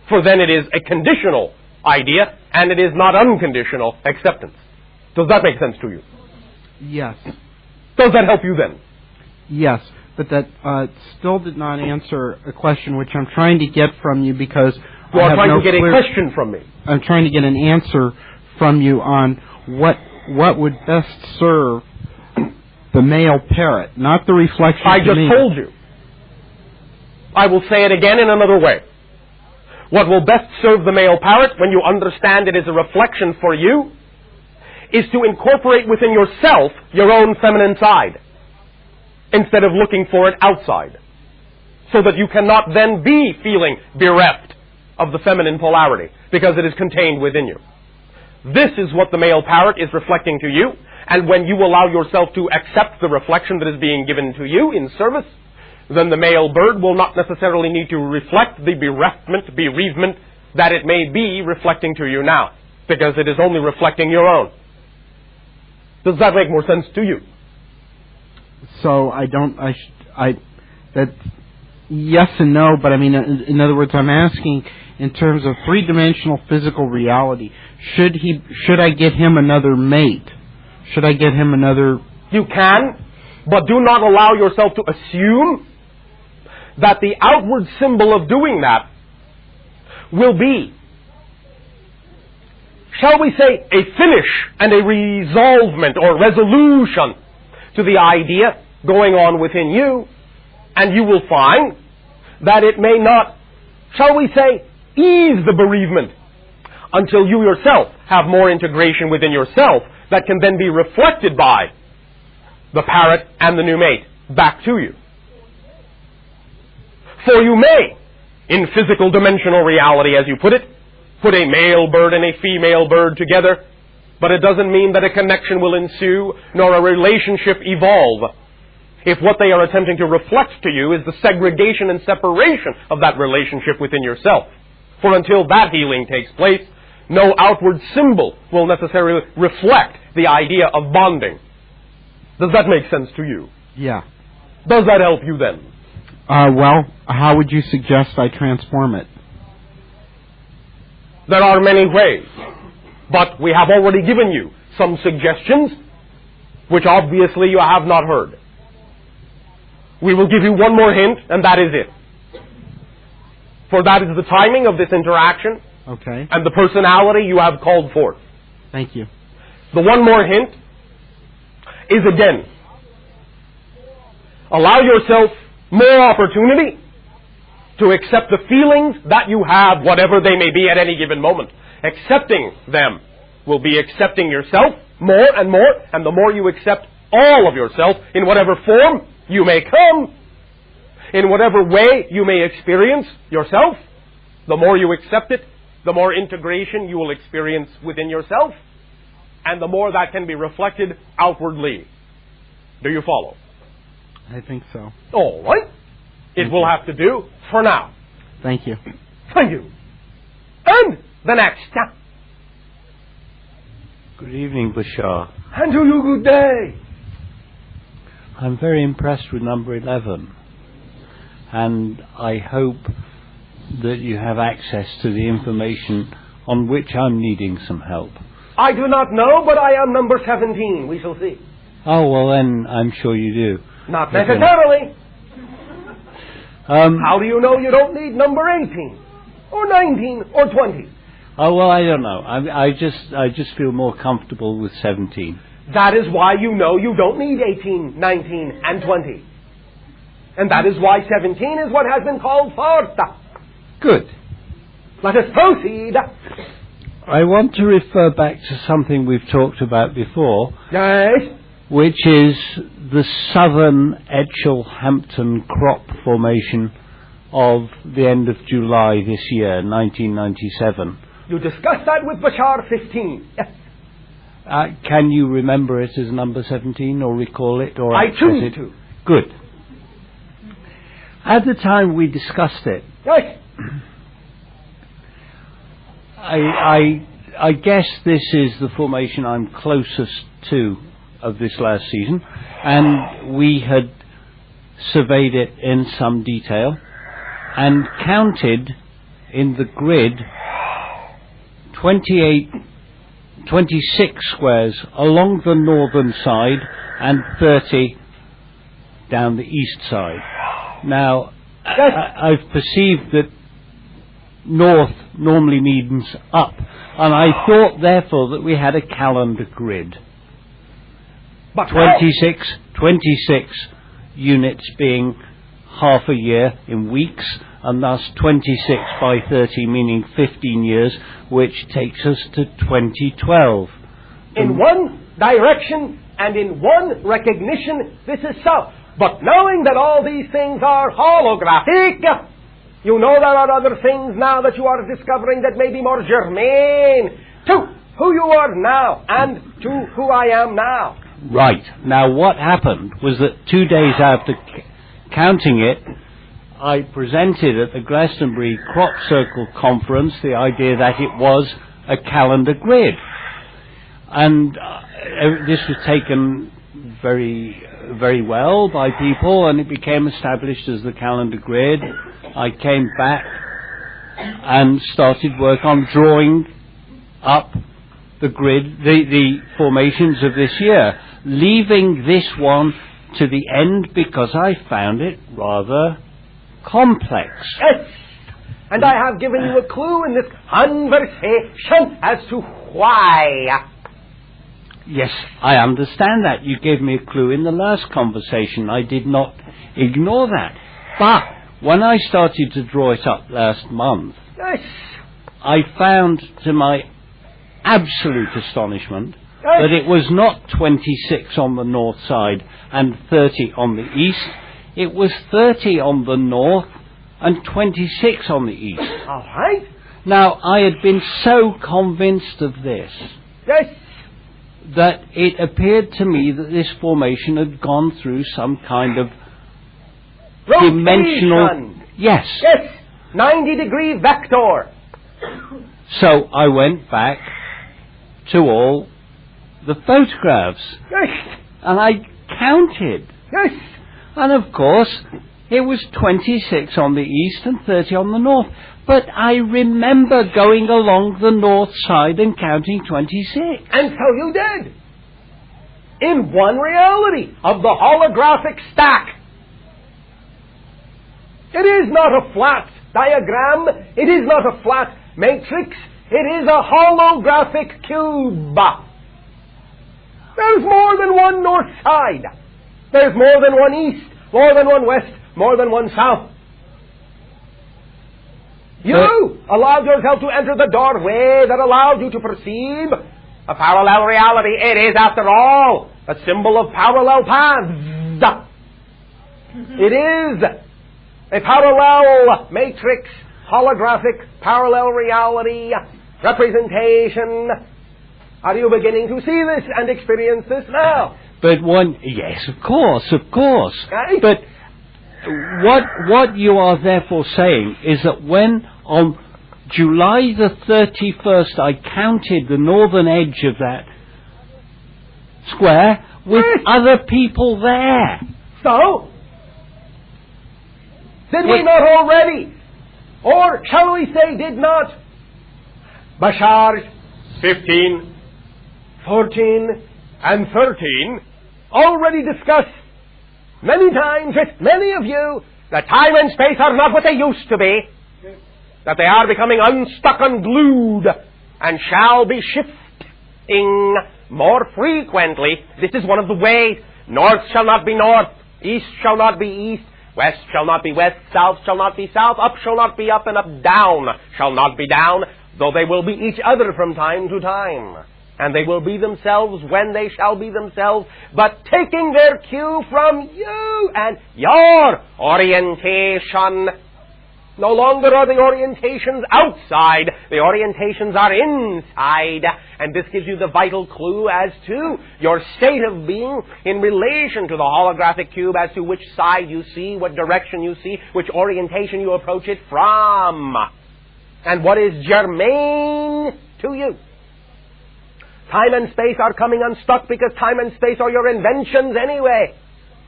for then it is a conditional idea and it is not unconditional acceptance. Does that make sense to you? Yes. Does that help you then? Yes, but that still did not answer a question which I'm trying to get from you, because you are trying to get a question from me. I'm trying to get an answer from you on what would best serve the male parrot, not the reflection I to just me. told you. I will say it again in another way. What will best serve the male parrot when you understand it is a reflection for you is to incorporate within yourself your own feminine side instead of looking for it outside, so that you cannot then be feeling bereft of the feminine polarity because it is contained within you. This is what the male parrot is reflecting to you, and when you allow yourself to accept the reflection that is being given to you in service, then the male bird will not necessarily need to reflect the bereavement that it may be reflecting to you now, because it is only reflecting your own. Does that make more sense to you? So that's yes and no, but I mean, in other words, I'm asking in terms of three-dimensional physical reality, should I get him another mate? Should I get him another... You can, but do not allow yourself to assume that the outward symbol of doing that will be, shall we say, a finish and a resolvement or resolution to the idea going on within you, and you will find that it may not, shall we say, ease the bereavement until you yourself have more integration within yourself that can then be reflected by the parrot and the new mate back to you. For you may, in physical dimensional reality as you put it, put a male bird and a female bird together, but it doesn't mean that a connection will ensue nor a relationship evolve if what they are attempting to reflect to you is the segregation and separation of that relationship within yourself. For until that healing takes place, no outward symbol will necessarily reflect the idea of bonding. Does that make sense to you? Yeah. Does that help you then? Well, how would you suggest I transform it? There are many ways, but we have already given you some suggestions, which obviously you have not heard. We will give you one more hint, and that is it. For that is the timing of this interaction, okay, and the personality you have called forth. Thank you. The one more hint is again, allow yourself more opportunity to accept the feelings that you have, whatever they may be at any given moment. Accepting them will be accepting yourself more, and the more you accept all of yourself in whatever form you may come, in whatever way you may experience yourself, the more you accept it, the more integration you will experience within yourself, and the more that can be reflected outwardly. Do you follow? I think so. All right. It will have to do for now. Thank you. Thank you. And the next. Good evening, Bashar. And to you good day. I'm very impressed with number 11, and I hope that you have access to the information on which I'm needing some help. I do not know, but I am number 17. We shall see. Oh, well then, I'm sure you do. Not necessarily. Um, How do you know you don't need number 18, or 19, or 20? Oh, well, I don't know. I just feel more comfortable with 17. That is why you know you don't need 18, 19, and 20. And that is why 17 is what has been called forta. Good. Let us proceed. I want to refer back to something we've talked about before, Yes. which is the southern Etchell-Hampton crop formation of the end of July this year, 1997. You discussed that with Bashar 15. Yes. Can you remember it as number 17 or recall it? Or I access choose it? to. Good. At the time we discussed it, Yes. I guess this is the formation I'm closest to of this last season, and we had surveyed it in some detail and counted in the grid 26 squares along the northern side and 30 down the east side. Now, I've perceived that north normally means up, and I thought therefore that we had a calendar grid. But 26 units being half a year in weeks, and thus 26 by 30, meaning 15 years, which takes us to 2012. in one direction and in one recognition, this is so. But knowing that all these things are holographic, you know there are other things now that you are discovering that may be more germane to who you are now and to who I am now. Right. Now what happened was that 2 days after counting it, I presented at the Glastonbury Crop Circle Conference the idea that it was a calendar grid. And this was taken very, very well by people, and it became established as the calendar grid. I came back and started work on drawing up the grid, the formations of this year, leaving this one to the end because I found it rather complex. Yes, and I have given you a clue in this conversation as to why. Yes, I understand that. You gave me a clue in the last conversation. I did not ignore that. But when I started to draw it up last month, Yes, I found, to my absolute astonishment, yes. that it was not 26 on the north side and 30 on the east. It was 30 on the north and 26 on the east. All right. Now, I had been so convinced of this Yes, that it appeared to me that this formation had gone through some kind of dimensional... rotation. Yes. Yes, 90-degree vector. So I went back to all the photographs Yes, and I counted. yes. And of course, it was 26 on the east and 30 on the north. But I remember going along the north side and counting 26. And so you did. In one reality of the holographic stack. It is not a flat diagram. It is not a flat matrix. It is a holographic cube. There's more than one north side. There's more than one east, more than one west, more than one south. You allowed yourself to enter the doorway that allowed you to perceive a parallel reality. It is, after all, a symbol of parallel paths. It is a parallel matrix, holographic, parallel reality representation. Are you beginning to see this and experience this now? But yes, of course. Right? But what you are therefore saying is that when on July the 31st I counted the northern edge of that square with Yes. other people there. So, did we not already, or shall we say did not, Bashar's 15, 14, and 13 already discussed many times with many of you that time and space are not what they used to be, that they are becoming unstuck, unglued, and shall be shifting more frequently. This is one of the ways. North shall not be north, east shall not be east, west shall not be west, south shall not be south, up shall not be up, and up down shall not be down, though they will be each other from time to time. And they will be themselves when they shall be themselves, but taking their cue from you and your orientation. No longer are the orientations outside, the orientations are inside. And this gives you the vital clue as to your state of being in relation to the holographic cube, as to which side you see, what direction you see, which orientation you approach it from, and what is germane to you. Time and space are coming unstuck because time and space are your inventions anyway.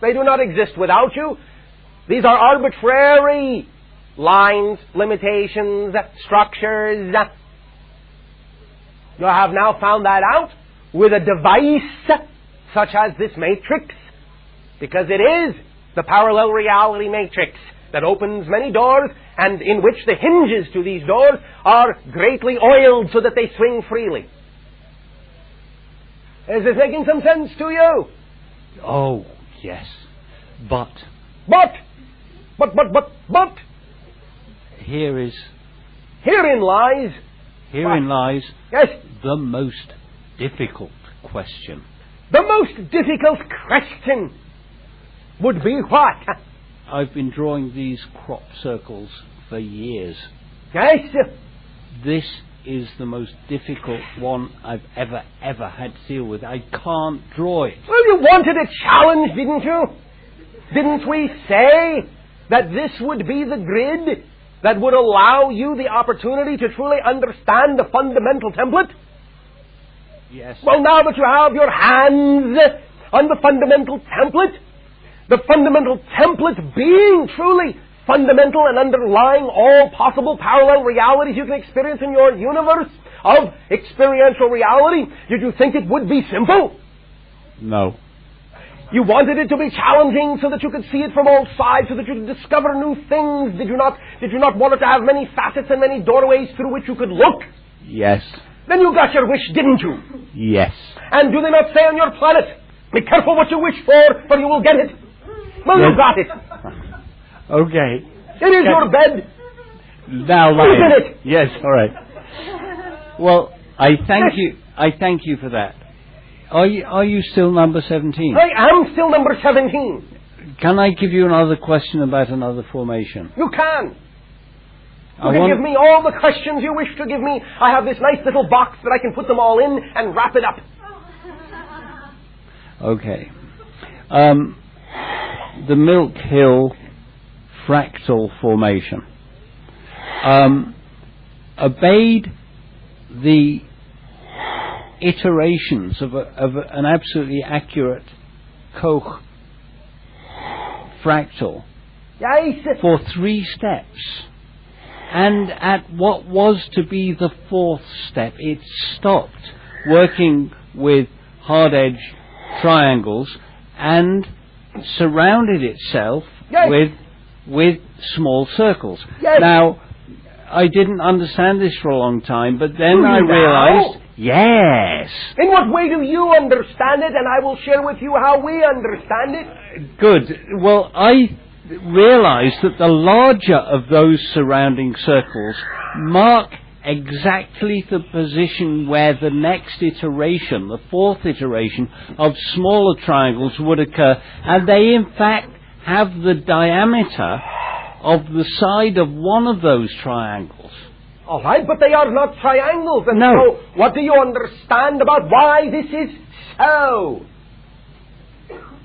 They do not exist without you. These are arbitrary lines, limitations, structures. You have now found that out with a device such as this matrix, because it is the parallel reality matrix that opens many doors and in which the hinges to these doors are greatly oiled so that they swing freely. Is this making some sense to you? Oh, yes. But But, herein lies, yes, the most difficult question. the most difficult question would be what? I've been drawing these crop circles for years. Yes, This is the most difficult one I've ever had to deal with. I can't draw it. well, you wanted a challenge, didn't you? Didn't we say that this would be the grid that would allow you the opportunity to truly understand the fundamental template? Yes. Well, now that you have your hands on the fundamental template being truly fundamental and underlying all possible parallel realities you can experience in your universe of experiential reality, did you think it would be simple? No. You wanted it to be challenging so that you could see it from all sides, so that you could discover new things. Did you not want it to have many facets and many doorways through which you could look? Yes. Then you got your wish, didn't you? Yes. And do they not say on your planet, be careful what you wish for you will get it? Well, Yes. you got it. Okay. It is your bed. Now, You Ryan. did it. Yes. All right. Well, I thank you. I thank you for that. Are you still number 17? I am still number 17. Can I give you another question about another formation? You can. I You can want- give me all the questions you wish to give me. I have this nice little box that I can put them all in and wrap it up. Okay. The Milk Hill fractal formation obeyed the iterations of an absolutely accurate Koch fractal Yes. for 3 steps. And at what was to be the 4th step, it stopped working with hard-edge triangles and surrounded itself Yes. with small circles. Yes. Now, I didn't understand this for a long time, but then Do I you now? realized, yes, In what way do you understand it? And I will share with you how we understand it. good. Well, I realized that the larger of those surrounding circles mark exactly the position where the next iteration, the 4th iteration of smaller triangles would occur, and they in fact have the diameter of the side of one of those triangles. All right, but they are not triangles. And No. so, what do you understand about why this is so?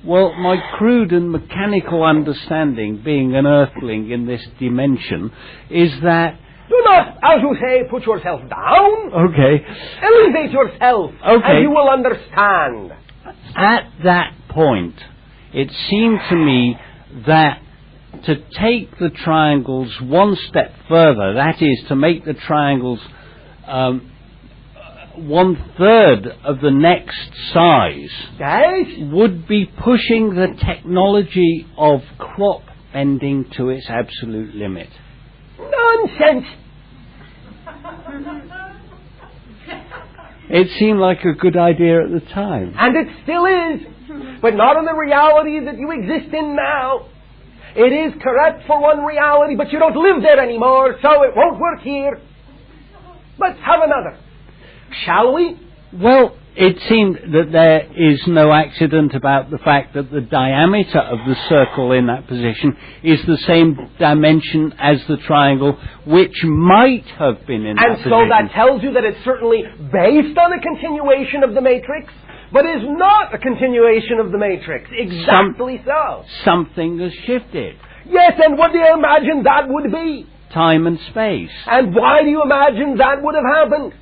Well, my crude and mechanical understanding, being an earthling in this dimension, is that... Do not, as you say, put yourself down. Okay. Elevate yourself, Okay. and you will understand. At that point, it seemed to me that to take the triangles one step further, that is, to make the triangles 1/3 of the next size, Yes? would be pushing the technology of crop bending to its absolute limit. Nonsense. It seemed like a good idea at the time. And it still is. But not in the reality that you exist in now. It is correct for one reality, but you don't live there anymore, so it won't work here. Let's have another. Shall we? Well, it seemed that there is no accident about the fact that the diameter of the circle in that position is the same dimension as the triangle, which might have been in that And position. so that tells you that it's certainly based on a continuation of the matrix, but is not a continuation of the matrix. Exactly so. Something has shifted. Yes, and what do you imagine that would be? Time and space. And why do you imagine that would have happened?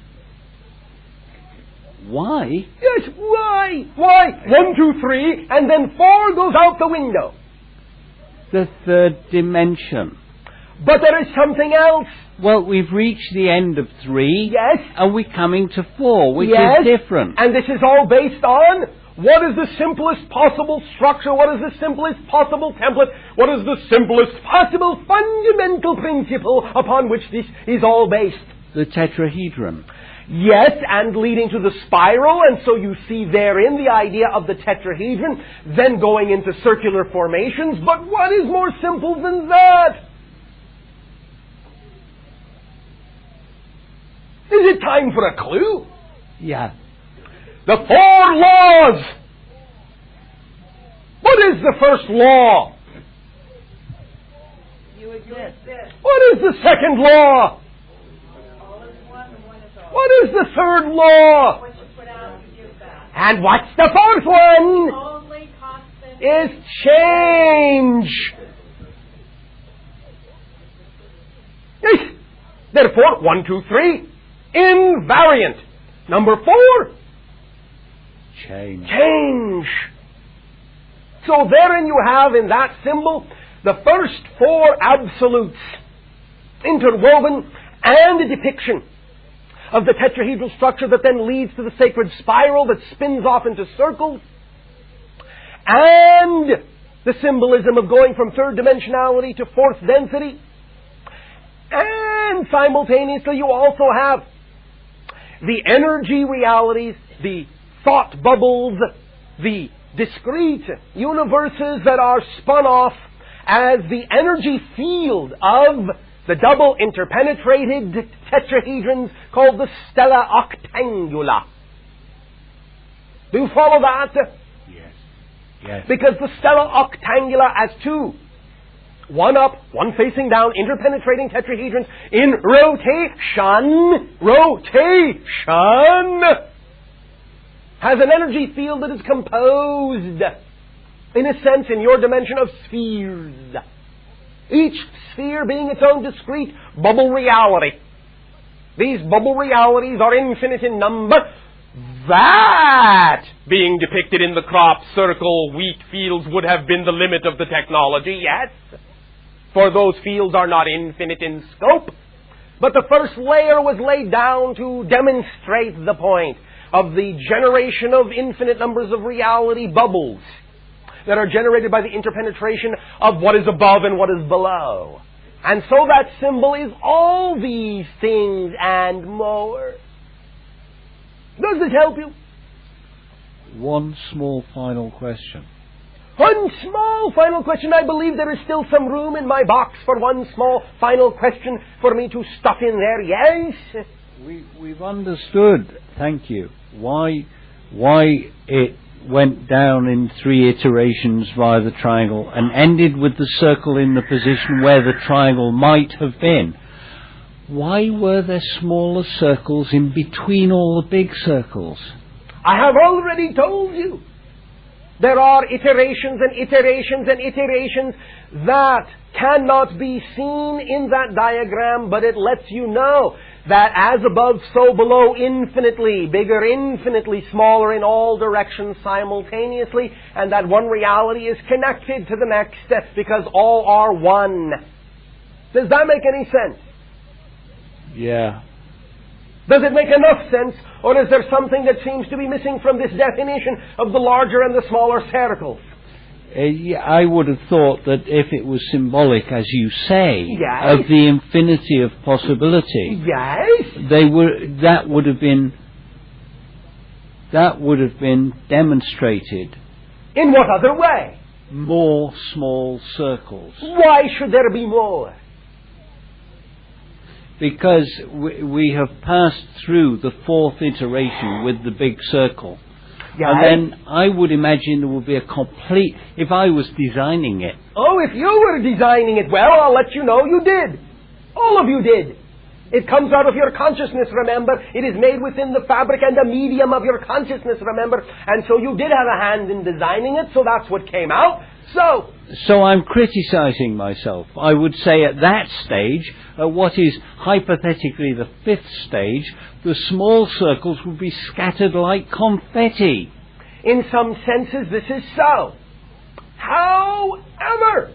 Why? Yes, why? Why? 1, 2, 3, and then 4 goes out the window. The 3rd dimension. But there is something else. Well, we've reached the end of 3. Yes. And we're coming to 4, which Yes. is different. And this is all based on what is the simplest possible structure, what is the simplest possible template, what is the simplest possible fundamental principle upon which this is all based. The tetrahedron. Yes, and leading to the spiral, and so you see therein the idea of the tetrahedron, then going into circular formations. But what is more simple than that? Is it time for a clue? Yeah. The 4 laws. What is the first law? You exist. What is the second law? What is the third law? What you put out, you give back. And what's the fourth one? Only constant Is change. Yes. Therefore, 1, 2, 3, invariant. Number 4, Change. change. So therein you have in that symbol the first 4 absolutes interwoven, and a depiction of the tetrahedral structure that then leads to the sacred spiral that spins off into circles, and the symbolism of going from 3rd dimensionality to 4th density. And simultaneously you also have the energy realities, the thought bubbles, the discrete universes that are spun off as the energy field of the double interpenetrated tetrahedrons called the stella octangula. Do you follow that? Yes. Yes. Because the stella octangula has 2. One up, one facing down, interpenetrating tetrahedrons in rotation. Rotation has an energy field that is composed, in a sense, in your dimension, of spheres. Each sphere being its own discrete bubble reality. These bubble realities are infinite in number. That, being depicted in the crop circle wheat fields, would have been the limit of the technology, yes. For those fields are not infinite in scope. But the first layer was laid down to demonstrate the point of the generation of infinite numbers of reality bubbles that are generated by the interpenetration of what is above and what is below. And so that symbol is all these things and more. Does it help you? One small final question. One small final question. I believe there is still some room in my box for one small final question for me to stuff in there. Yes? We've understood, thank you, why it went down in 3 iterations via the triangle and ended with the circle in the position where the triangle might have been. Why were there smaller circles in between all the big circles? I have already told you. There are iterations and iterations and iterations that cannot be seen in that diagram, but it lets you know that as above, so below, infinitely bigger, infinitely smaller in all directions simultaneously, and that one reality is connected to the next because all are one. Does that make any sense? Yeah. Does it make enough sense, or is there something that seems to be missing from this definition of the larger and the smaller circles? Yeah, I would have thought that if it was symbolic, as you say, Yes. of the infinity of possibility, Yes. that would have been demonstrated. In what other way? More small circles. Why should there be more? Because we have passed through the 4th iteration with the big circle. Yes. And then I would imagine there would be a complete, if I was designing it. Oh, if you were designing it, well, I'll let you know you did. All of you did. It comes out of your consciousness, remember. It is made within the fabric and the medium of your consciousness, remember. And so you did have a hand in designing it, so that's what came out. So I'm criticizing myself. I would say at that stage, at what is hypothetically the 5th stage, the small circles would be scattered like confetti. In some senses, this is so. However,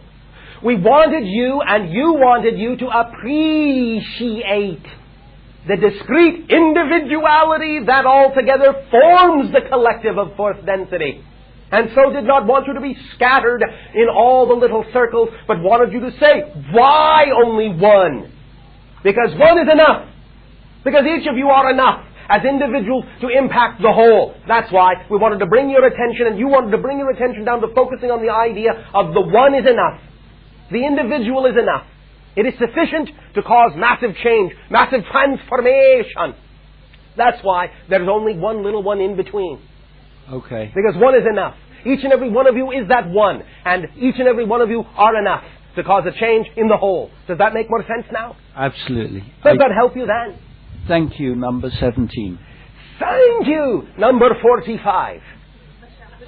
we wanted you, and you wanted you to appreciate the discrete individuality that altogether forms the collective of 4th density. And so did not want you to be scattered in all the little circles, but wanted you to say, why only one? Because one is enough. Because each of you are enough. as individuals to impact the whole. That's why we wanted to bring your attention, and you wanted to bring your attention down to focusing on the idea of the one is enough. The individual is enough. It is sufficient to cause massive change, massive transformation. That's why there's only one little one in between. Okay. Because one is enough. Each and every one of you is that one. And each and every one of you are enough to cause a change in the whole. Does that make more sense now? Absolutely. Does that help you then? Thank you, number 17. Thank you, number 45.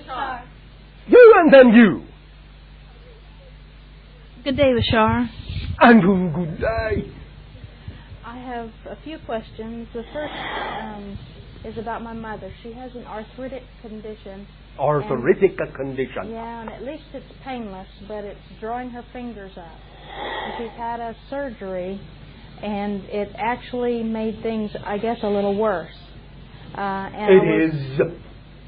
Bashar. You and then you. Good day, Bashar. And good day. I have a few questions. The first is about my mother. She has an arthritic condition. Arthritic condition. Yeah, and at least it's painless, but it's drawing her fingers up. And she's had a surgery, and it actually made things, I guess, a little worse. It is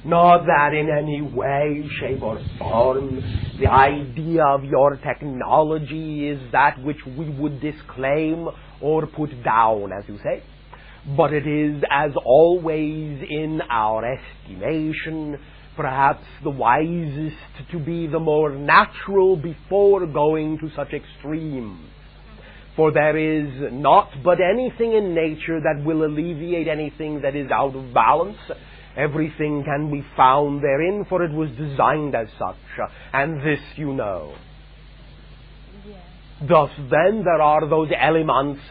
not that in any way, shape, or form. The idea of your technology is that which we would disclaim or put down, as you say. But it is, as always in our estimation, perhaps the wisest to be the more natural before going to such extremes. For there is not but anything in nature that will alleviate anything that is out of balance. Everything can be found therein, for it was designed as such, and this you know. Yes. Thus then there are those elements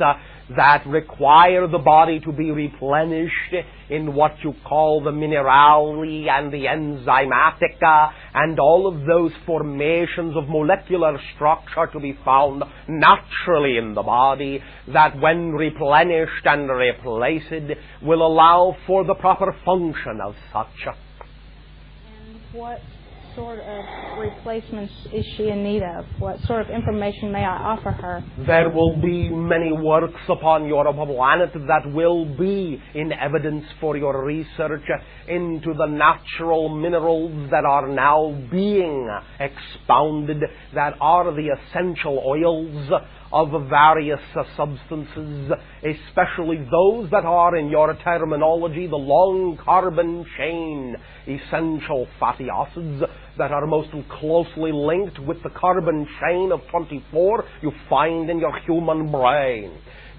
that require the body to be replenished in what you call the minerali and the enzymatica and all of those formations of molecular structure to be found naturally in the body that when replenished and replaced will allow for the proper function of such. And what sort of replacements is she in need of? What sort of information may I offer her? There will be many works upon your planet that will be in evidence for your research into the natural minerals that are now being expounded, that are the essential oils of various substances, especially those that are, in your terminology, the long carbon chain essential fatty acids that are most closely linked with the carbon chain of 24 you find in your human brain.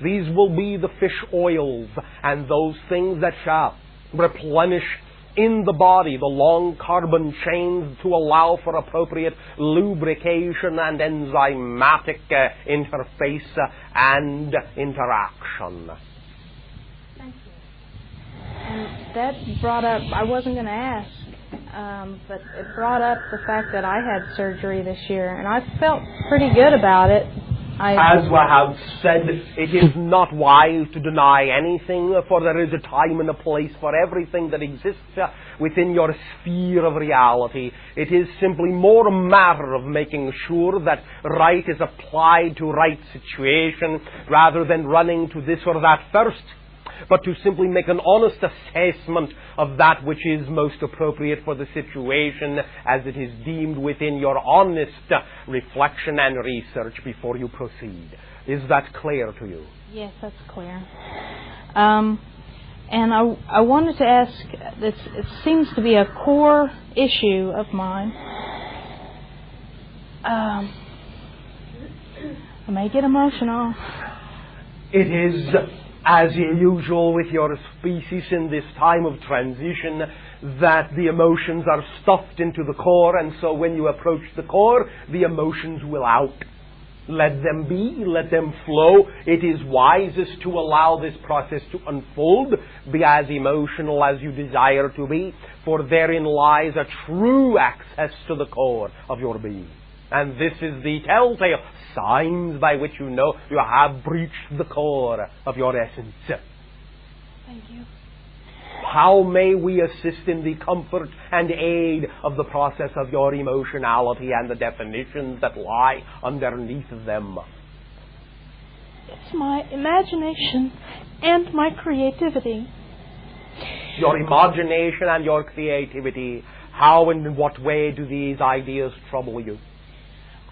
These will be the fish oils and those things that shall replenish in the body the long carbon chains to allow for appropriate lubrication and enzymatic interface and interaction. Thank you. And that brought up, I wasn't going to ask, but it brought up the fact that I had surgery this year, and I felt pretty good about it. As we have said, it is not wise to deny anything, for there is a time and a place for everything that exists within your sphere of reality. It is simply more a matter of making sure that right is applied to right situation, rather than running to this or that first, but to simply make an honest assessment of that which is most appropriate for the situation as it is deemed within your honest reflection and research before you proceed. Is that clear to you? Yes, that's clear. And I wanted to ask, it seems to be a core issue of mine. I may get emotional. It is, as usual with your species in this time of transition, that the emotions are stuffed into the core, and so when you approach the core, the emotions will out. Let them be, let them flow. It is wisest to allow this process to unfold. Be as emotional as you desire to be, for therein lies a true access to the core of your being. And this is the telltale signs by which you know you have breached the core of your essence. Thank you. How may we assist in the comfort and aid of the process of your emotionality and the definitions that lie underneath them? It's my imagination and my creativity. Your imagination and your creativity, how and in what way do these ideas trouble you?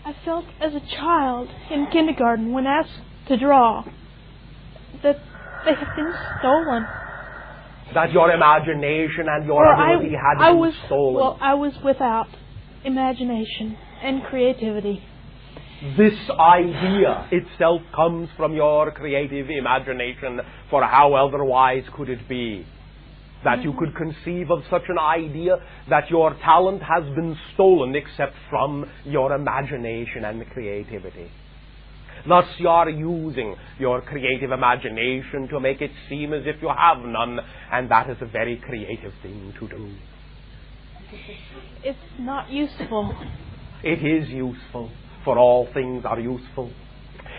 I felt as a child in kindergarten when asked to draw that they have been stolen. that your imagination and your ability had been stolen. Well, I was without imagination and creativity. This idea itself comes from your creative imagination, for how otherwise could it be that you could conceive of such an idea that your talent has been stolen except from your imagination and creativity? Thus you are using your creative imagination to make it seem as if you have none, and that is a very creative thing to do. It's not useful. It is useful, for all things are useful.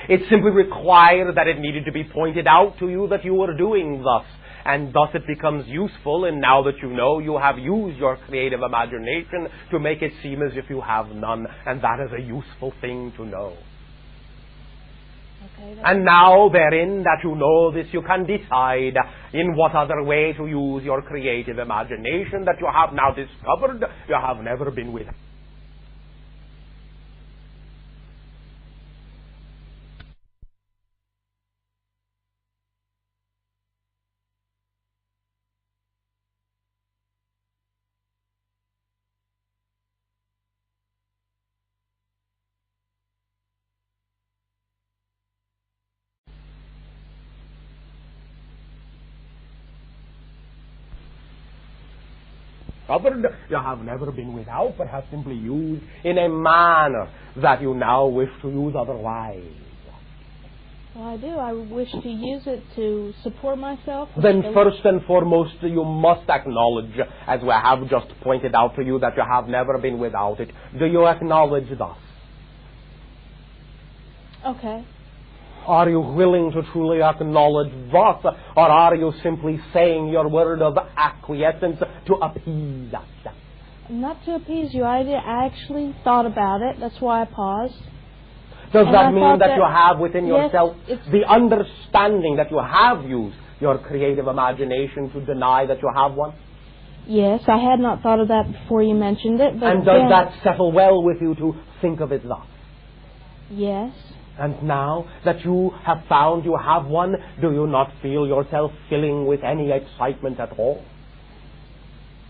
It simply required that it needed to be pointed out to you that you were doing thus, and thus it becomes useful, and now that you know, you have used your creative imagination to make it seem as if you have none, and that is a useful thing to know. Okay, and now therein that you know this, you can decide in what other way to use your creative imagination that you have now discovered you have never been with. Covered, you have never been without, but have simply used in a manner that you now wish to use otherwise. Well, I do. I wish to use it to support myself. Then first and foremost, you must acknowledge, as we have just pointed out to you, that you have never been without it. Do you acknowledge thus? Okay. Are you willing to truly acknowledge thus, or are you simply saying your word of acquiescence to appease us? Not to appease you. I actually thought about it. That's why I paused. Does that mean that you have within yes, yourself the understanding that you have used your creative imagination to deny that you have one? Yes, I had not thought of that before you mentioned it. But and does that settle well with you to think of it thus? Yes. And now that you have found you have one, do you not feel yourself filling with any excitement at all?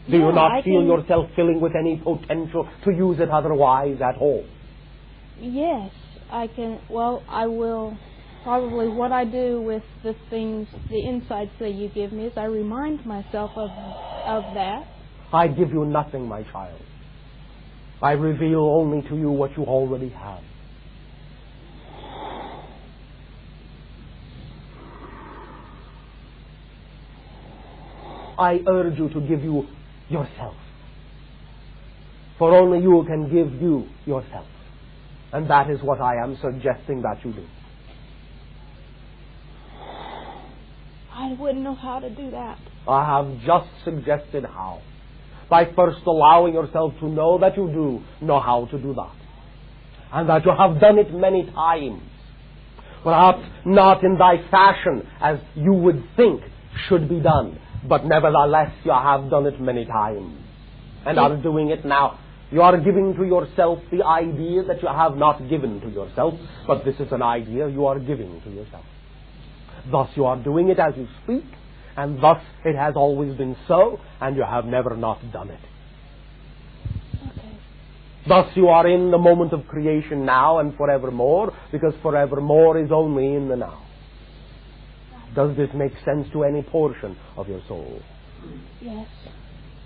Do you not feel yourself filling with any potential to use it otherwise at all? Yes, I can. Well, I will. Probably what I do with the things, the insights that you give me, is I remind myself of that. I give you nothing, my child. I reveal only to you what you already have. I urge you to give you yourself. For only you can give you yourself. And that is what I am suggesting that you do. I wouldn't know how to do that. I have just suggested how. By first allowing yourself to know that you do know how to do that. And that you have done it many times. Perhaps not in thy fashion as you would think should be done. But nevertheless, you have done it many times and are doing it now. You are giving to yourself the idea that you have not given to yourself, but this is an idea you are giving to yourself. Thus you are doing it as you speak, and thus it has always been so, and you have never not done it. Okay. Thus you are in the moment of creation now and forevermore, because forevermore is only in the now. Does this make sense to any portion of your soul? Yes.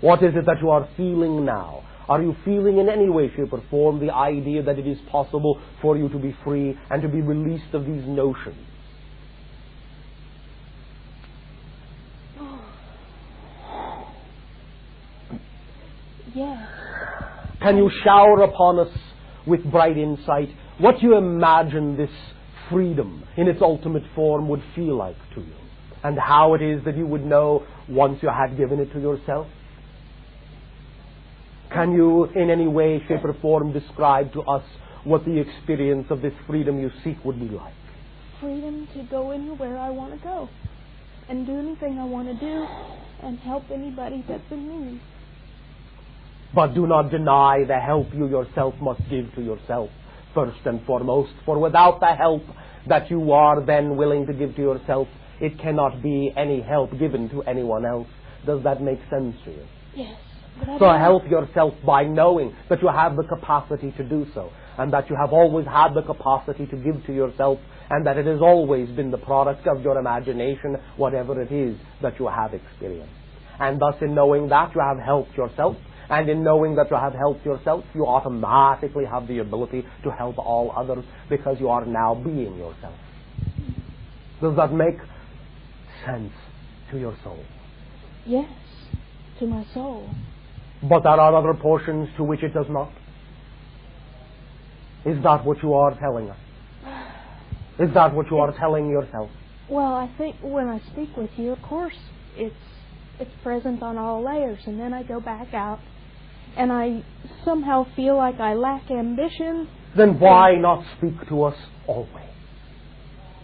What is it that you are feeling now? Are you feeling in any way, shape, or form the idea that it is possible for you to be free and to be released of these notions? Yes. Can you shower upon us with bright insight what you imagine this freedom in its ultimate form would feel like to you, and how it is that you would know once you had given it to yourself? Can you in any way, shape or form describe to us what the experience of this freedom you seek would be like? Freedom to go anywhere I want to go and do anything I want to do and help anybody that's in need. But do not deny the help you yourself must give to yourself, first and foremost, for without the help that you are then willing to give to yourself, it cannot be any help given to anyone else. Does that make sense to you? Yes. But I So don't- help yourself by knowing that you have the capacity to do so, and that you have always had the capacity to give to yourself, and that it has always been the product of your imagination, whatever it is that you have experienced. And thus in knowing that, you have helped yourself, and in knowing that you have helped yourself, you automatically have the ability to help all others, because you are now being yourself. Does that make sense to your soul? Yes, to my soul. But there are other portions to which it does not. Is that what you are telling us? Is that what you are telling yourself? Well, I think when I speak with you, of course, it's present on all layers, and then I go back out, and I somehow feel like I lack ambition. Then why not speak to us always?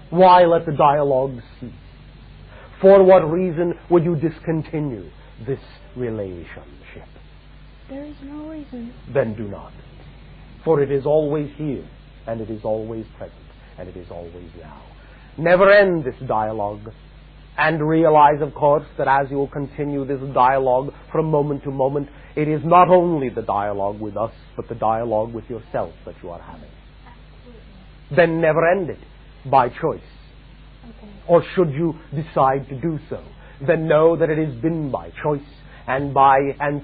Why let the dialogue cease? For what reason would you discontinue this relationship? There is no reason. Then do not. For it is always here, and it is always present, and it is always now. Never end this dialogue, and realize, of course, that as you will continue this dialogue from moment to moment, it is not only the dialogue with us, but the dialogue with yourself that you are having. Then never end it by choice. Okay. Or should you decide to do so, then know that it has been by choice and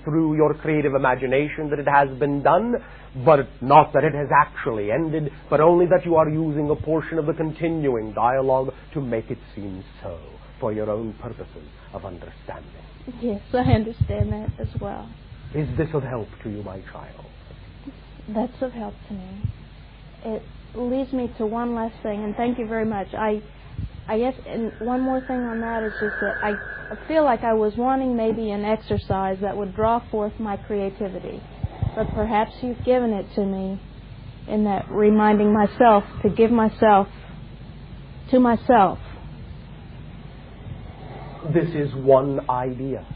through your creative imagination that it has been done, but not that it has actually ended, but only that you are using a portion of the continuing dialogue to make it seem so, for your own purposes of understanding. Yes, I understand that as well. Is this of help to you, my child? That's of help to me. It leads me to one last thing, and thank you very much. I guess, and one more thing on that is just that I feel like I was wanting maybe an exercise that would draw forth my creativity, but perhaps you've given it to me in that reminding myself to give myself to myself. This is one idea.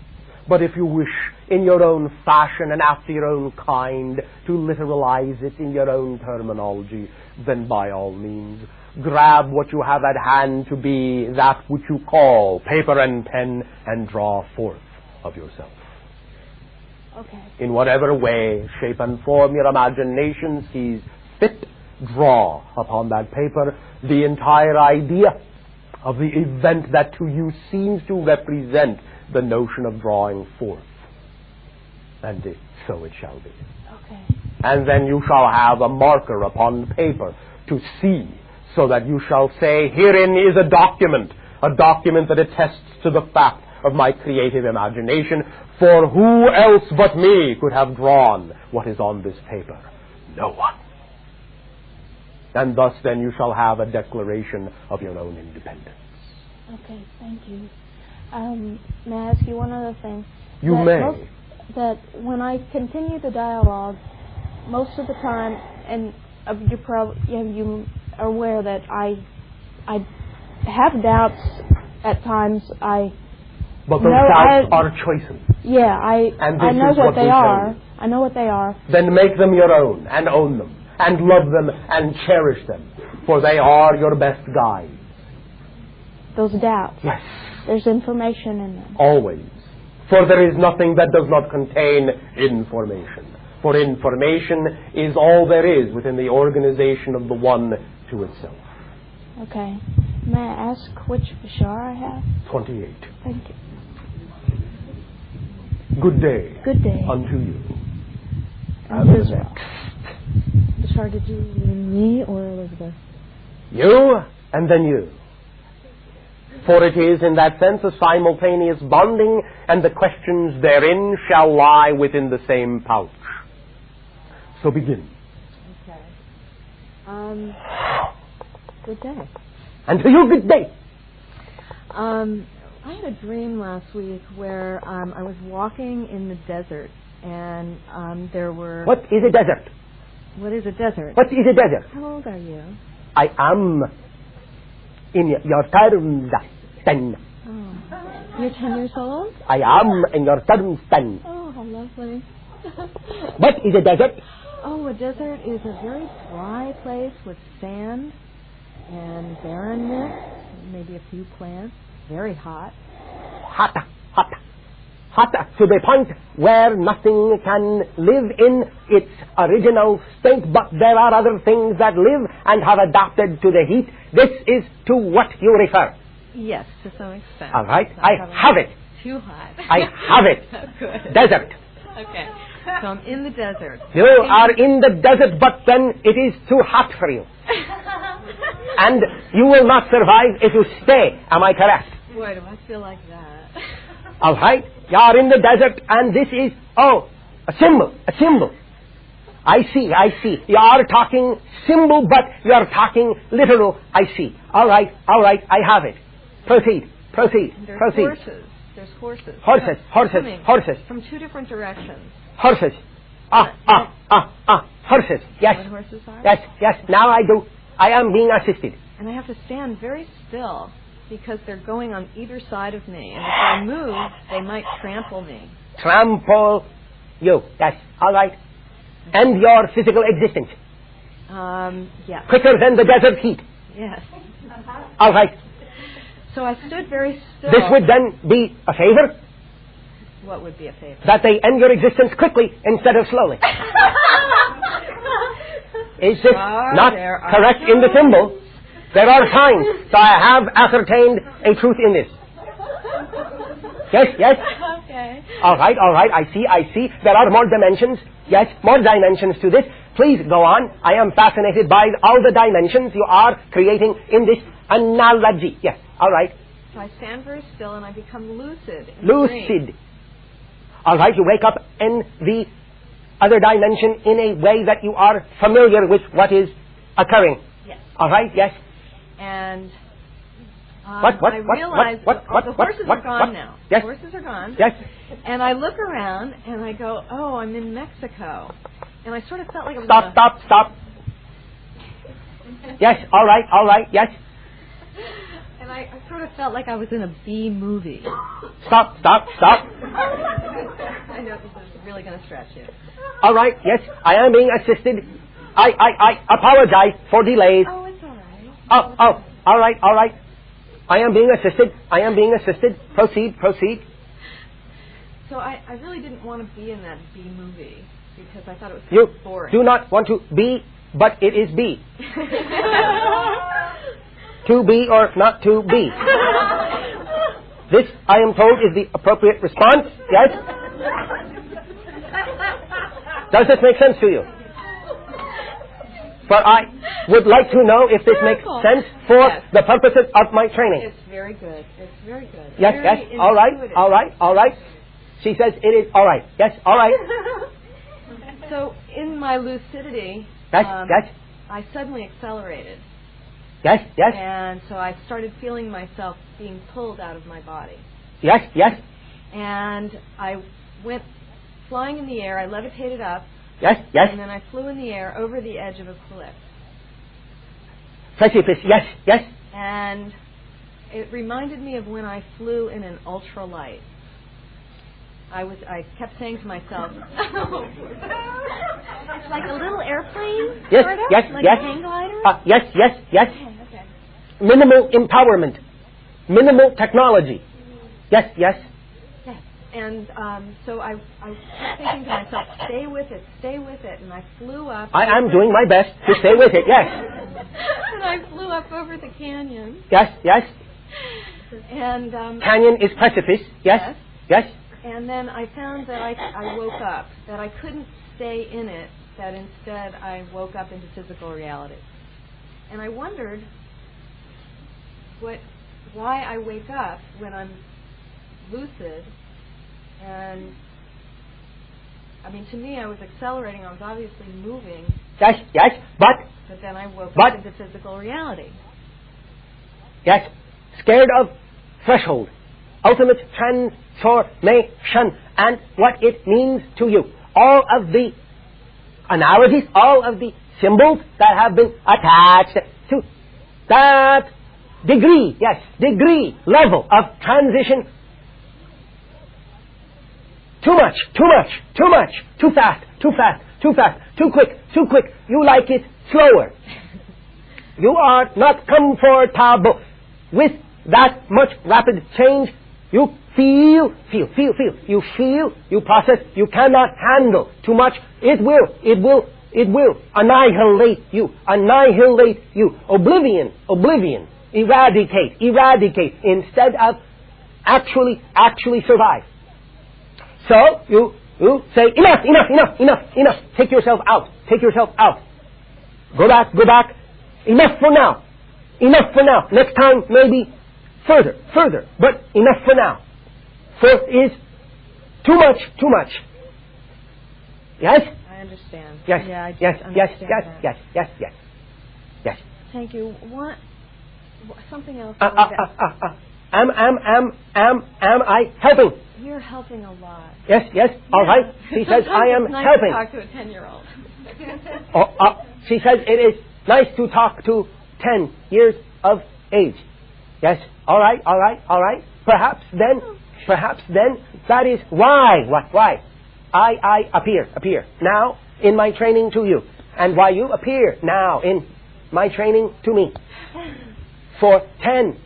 But if you wish, in your own fashion and after your own kind, to literalize it in your own terminology, then by all means, grab what you have at hand to be that which you call paper and pen, and draw forth of yourself. Okay. In whatever way, shape and form your imagination sees fit, draw upon that paper the entire idea of the event that to you seems to represent the notion of drawing forth. And so it shall be. Okay. And then you shall have a marker upon paper to see, so that you shall say, herein is a document that attests to the fact of my creative imagination, for who else but me could have drawn what is on this paper? No one. And thus then you shall have a declaration of your own independence. Okay, thank you. May I ask you one other thing? You may. That when I continue the dialogue, most of the time, and you are aware that I have doubts at times. But those doubts are choices. Yeah, I know what they are. I know what they are. Then make them your own, and own them, and love them, and cherish them, for they are your best guides. Those doubts. Yes. There's information in them. Always. For there is nothing that does not contain information. For information is all there is within the organization of the one to itself. Okay. May I ask which Bashar I have? 28. Thank you. Good day. Good day. Unto you. And Israel. Bashar, did you mean me or Elizabeth? You, and then you. For it is, in that sense, a simultaneous bonding, and the questions therein shall lie within the same pouch. So begin. Okay. Good day. And to you, good day. I had a dream last week where I was walking in the desert, and there were... What is a desert? What is a desert? What is a desert? How old are you? I am in your turn. Oh. You're 10 years old? I am in your turn. Oh, how lovely. What is a desert? Oh, a desert is a very dry place with sand and barrenness, maybe a few plants, very hot. Hot. hot to the point where nothing can live in its original state, but there are other things that live and have adapted to the heat. This is to what you refer. Yes, to some extent. All right. Not I have it. Too hot. I have it. Good. Desert. Okay. So I'm in the desert. You are in the desert, but then it is too hot for you. And you will not survive if you stay. Am I correct? Boy, do I feel like that. All right. You are in the desert, and this is, a symbol. A symbol. I see. You are talking symbol, but you are talking literal. I see. All right. I have it. Proceed. There's horses. There's horses. Horses. From two different directions. Horses. Horses. Yes. What horses are? Yes. Now I do. I am being assisted. And I have to stand very still because they're going on either side of me. And if I move, they might trample me. Trample you. Yes. All right. End your physical existence. Yes. Quicker than the desert heat. Yes. All right. So I stood very still. This would then be a favor? What would be a favor? That they end your existence quickly instead of slowly. Is this not correct in the symbol? There are signs. So I have ascertained a truth in this. Yes? Okay. All right. I see. There are more dimensions. Yes, more dimensions to this. Please go on. I am fascinated by all the dimensions you are creating in this analogy. Yes. All right. So I stand very still and I become lucid. In the dream. All right. You wake up in the other dimension in a way that you are familiar with what is occurring. Yes. All right. Yes. And I realize the horses are gone now. Yes. The horses are gone. Yes. And I look around and I go, oh, I'm in Mexico. And I sort of felt like I was Stop. Yes. All right. Yes. And I sort of felt like I was in a B movie. Stop. I know this is really going to stretch you. All right. Yes. I am being assisted. I apologize for delays. Oh, it's all right. All right. I am being assisted. Proceed. So I really didn't want to be in that B movie because I thought it was You boring. do not want to be, but it is B. To be or not to be. This, I am told, is the appropriate response. Yes? Does this make sense to you? For I would like to know if this makes sense for the purposes of my training. It's very good. Yes. All right. She says it is all right. Yes. All right. So in my lucidity, Yes. I suddenly accelerated. Yes. And so I started feeling myself being pulled out of my body. Yes. And I went flying in the air. I levitated up. Yes. And then I flew in the air over the edge of a cliff. Precipice. Yes. And it reminded me of when I flew in an ultralight. I kept saying to myself, it's like a little airplane, sort of? Like a hang glider? Yes. Okay. Minimal empowerment. Minimal technology. Yes. And so I kept thinking to myself, stay with it. And I flew up. I am doing my best to stay with it, yes. And I flew up over the canyon. Yes. And canyon is precipice. Yes. And then I found that I woke up, that I couldn't stay in it, that instead I woke up into physical reality. And I wondered why I wake up when I'm lucid. And I mean, to me, I was accelerating. I was obviously moving. Yes, but then I woke up into physical reality. Yes, scared of threshold, ultimate transformation, and what it means to you. All of the analogies, all of the symbols that have been attached to that degree, level of transition. Too much, too fast, too quick. You like it slower. You are not comfortable with that much rapid change. You feel. You feel, you process, you cannot handle too much. It will annihilate you. Oblivion, eradicate, instead of actually survive. So, you say, enough. Take yourself out. Go back. Enough for now. Next time, maybe further. But enough for now. For is too much. Yes? I understand. Yes. Yeah, I just Yes. understand that. Thank you. Something else. Am I helping? You're helping a lot. Yes. All right. She says I am it's nice helping. To talk to a 10-year-old. She says it is nice to talk to 10 years of age. Yes. All right. Perhaps then that is why I appear now in my training to you, and why you appear now in my training to me. For 10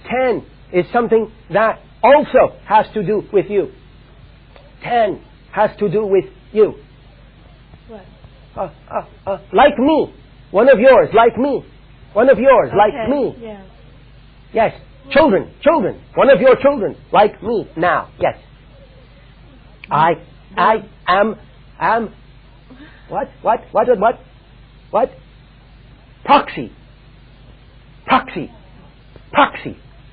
is something that also has to do with you. 10 has to do with you. What? Like me. One of yours, like me. Like me. Yes. Yes. Children. One of your children, like me now. Yes. I am. What? Proxy.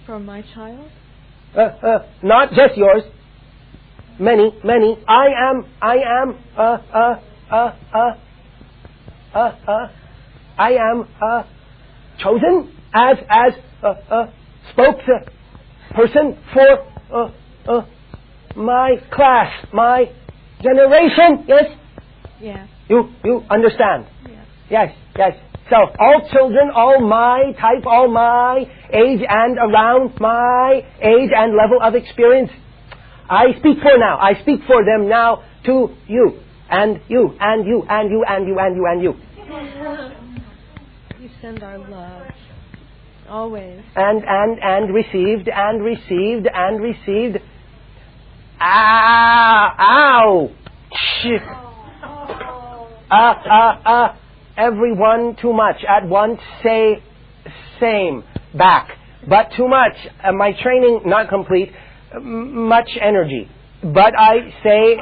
From my child? Not just yours. Many. I am chosen as spokesperson for my class, my generation. Yes. Yeah. You understand? Yeah. Yes. So, all children, all my type, all my age and around my age and level of experience, I speak for now. I speak for them now to you. And you. You send our love. Always. And received. Ouch! Everyone too much. At once say same back. But too much. My training not complete. Much energy. But I say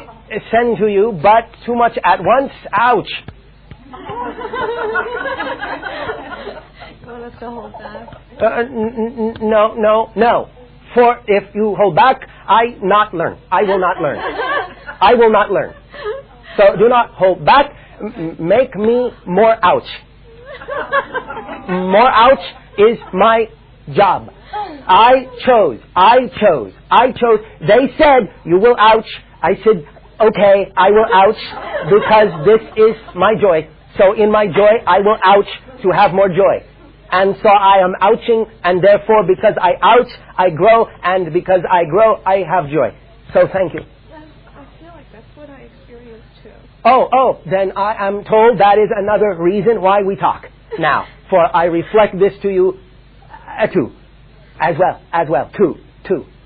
send to you, but too much at once. Ouch! You want us to hold back? No. For if you hold back, I will not learn. So do not hold back. Make me more ouch. More ouch is my job. I chose. They said you will ouch. I said, okay, I will ouch because this is my joy. So in my joy, I will ouch to have more joy. And so I am ouching, and therefore because I ouch, I grow, and because I grow, I have joy. So thank you. I feel like that's what I experienced too. Oh, then I am told that is another reason why we talk now. For I reflect this to you too. As well. Two.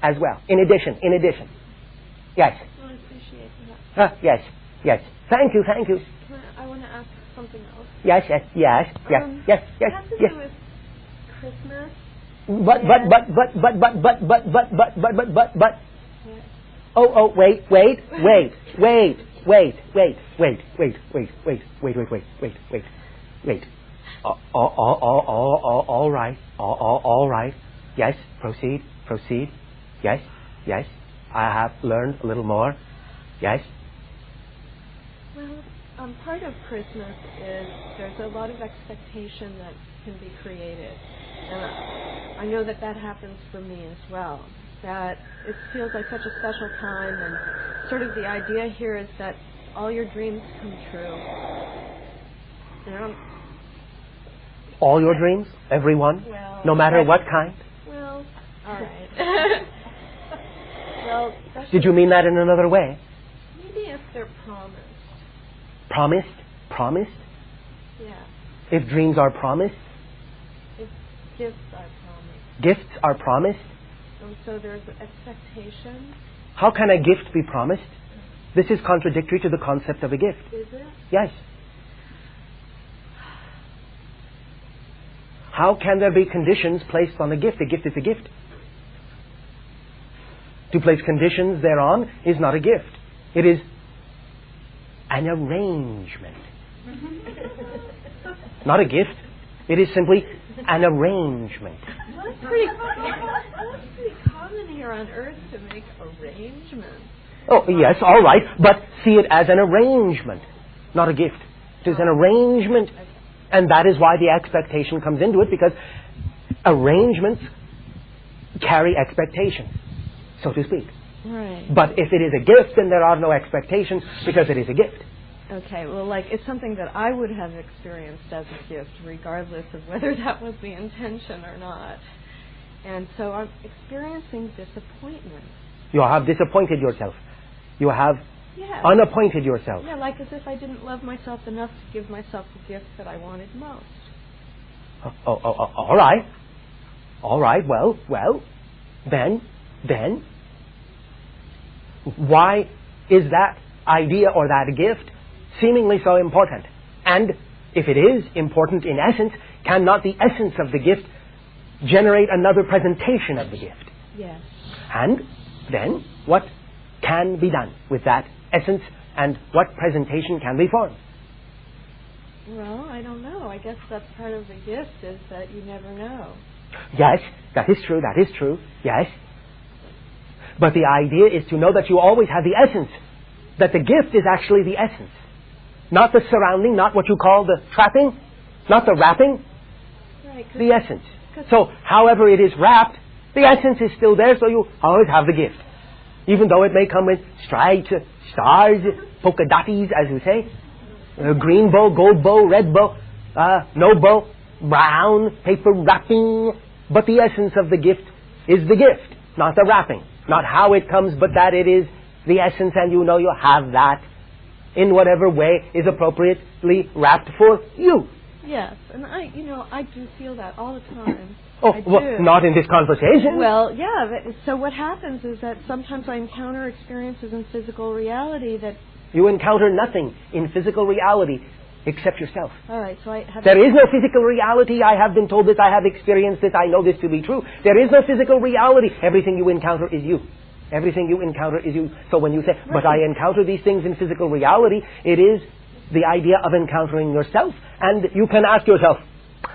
As well. In addition. Yes. I appreciate that. Yes. Thank you. I want to ask something else. Yes. It has to do with Christmas. But. Yes. Oh, wait. All right. Yes, proceed. Yes. I have learned a little more. Yes. Well, part of Christmas is there's a lot of expectation that can be created. And I know that happens for me as well. That it feels like such a special time, and sort of the idea here is that all your dreams come true. All your dreams? Everyone? Well, no matter what kind? Well, all right. Well, did you mean that in another way? Maybe if they're promised. Promised? Yeah. If dreams are promised? If gifts are promised. Gifts are promised? And so there's expectation. How can a gift be promised? This is contradictory to the concept of a gift. Is it? Yes. How can there be conditions placed on a gift? A gift is a gift. To place conditions thereon is not a gift. It is an arrangement. Not a gift. It is simply an arrangement. Well, that's pretty common here on Earth to make arrangements. Oh, yes, all right. But see it as an arrangement, not a gift. It is an arrangement. And that is why the expectation comes into it, because arrangements carry expectations, so to speak. Right. But if it is a gift, then there are no expectations because it is a gift. Okay, well, like, it's something that I would have experienced as a gift, regardless of whether that was the intention or not. And so I'm experiencing disappointment. You have disappointed yourself. You have Yeah. unappointed yourself. Yeah, like as if I didn't love myself enough to give myself the gift that I wanted most. All right. All right, well, then, why is that idea or that gift seemingly so important? And if it is important in essence, cannot the essence of the gift generate another presentation of the gift? Yes. And then, what can be done with that essence, and what presentation can be formed? Well, I don't know. I guess that's part of the gift, is that you never know. Yes, that is true, yes. But the idea is to know that you always have the essence, that the gift is actually the essence. Not the surrounding, not what you call the trapping, not the wrapping, Right. the essence. So, however it is wrapped, the essence is still there, so you always have the gift. Even though it may come with stripes, stars, polka dotties, as you say, green bow, gold bow, red bow, no bow, brown, paper wrapping, but the essence of the gift is the gift, not the wrapping. Not how it comes, but that it is the essence, and you know you have that in whatever way is appropriately wrapped for you. Yes, and I do feel that all the time. Oh, I well, do. not in this conversation. Well, yeah. So what happens is that sometimes I encounter experiences in physical reality that. You encounter nothing in physical reality except yourself. All right, so I have. There is no physical reality. I have been told this. I have experienced this. I know this to be true. There is no physical reality. Everything you encounter is you. Everything you encounter is you. So when you say, but I encounter these things in physical reality, it is the idea of encountering yourself. And you can ask yourself,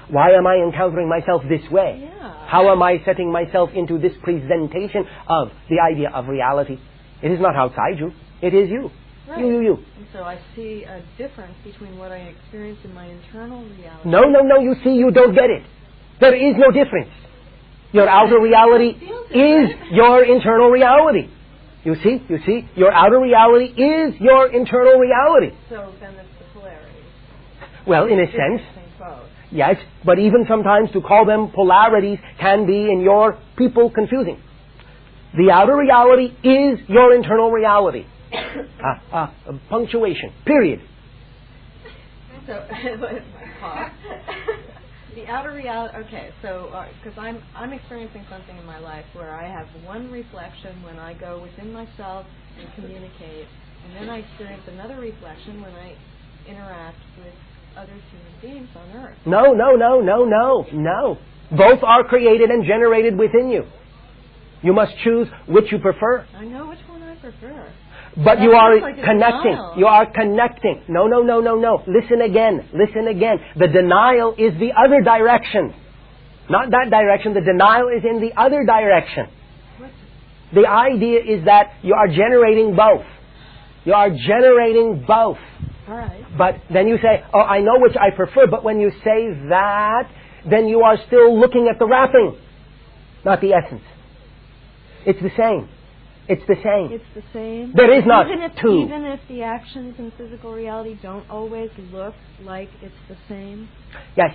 why am I encountering myself this way? Yeah. How am I setting myself into this presentation of the idea of reality? It is not outside you. It is you. Right. You. And so I see a difference between what I experience in my internal reality. No, you see, you don't get it. There is no difference. Your outer reality is your internal reality. You see, your outer reality is your internal reality. So then it's the polarity. Well, in a sense, yes, but even sometimes to call them polarities can be, in your people, confusing. The outer reality is your internal reality. Punctuation, period. So, the outer reality, okay, so, because I'm experiencing something in my life where I have one reflection when I go within myself and communicate, and then I experience another reflection when I interact with other human beings on Earth. No. Both are created and generated within you. You must choose which you prefer. I know which one I prefer. But you are connecting. You are connecting. No. Listen again. The denial is the other direction. Not that direction. The denial is in the other direction. The idea is that you are generating both. All right. But then you say, oh, I know which I prefer. But when you say that, then you are still looking at the wrapping, not the essence. It's the same. It's the same. There is not two. Even if the actions in physical reality don't always look like it's the same. Yes.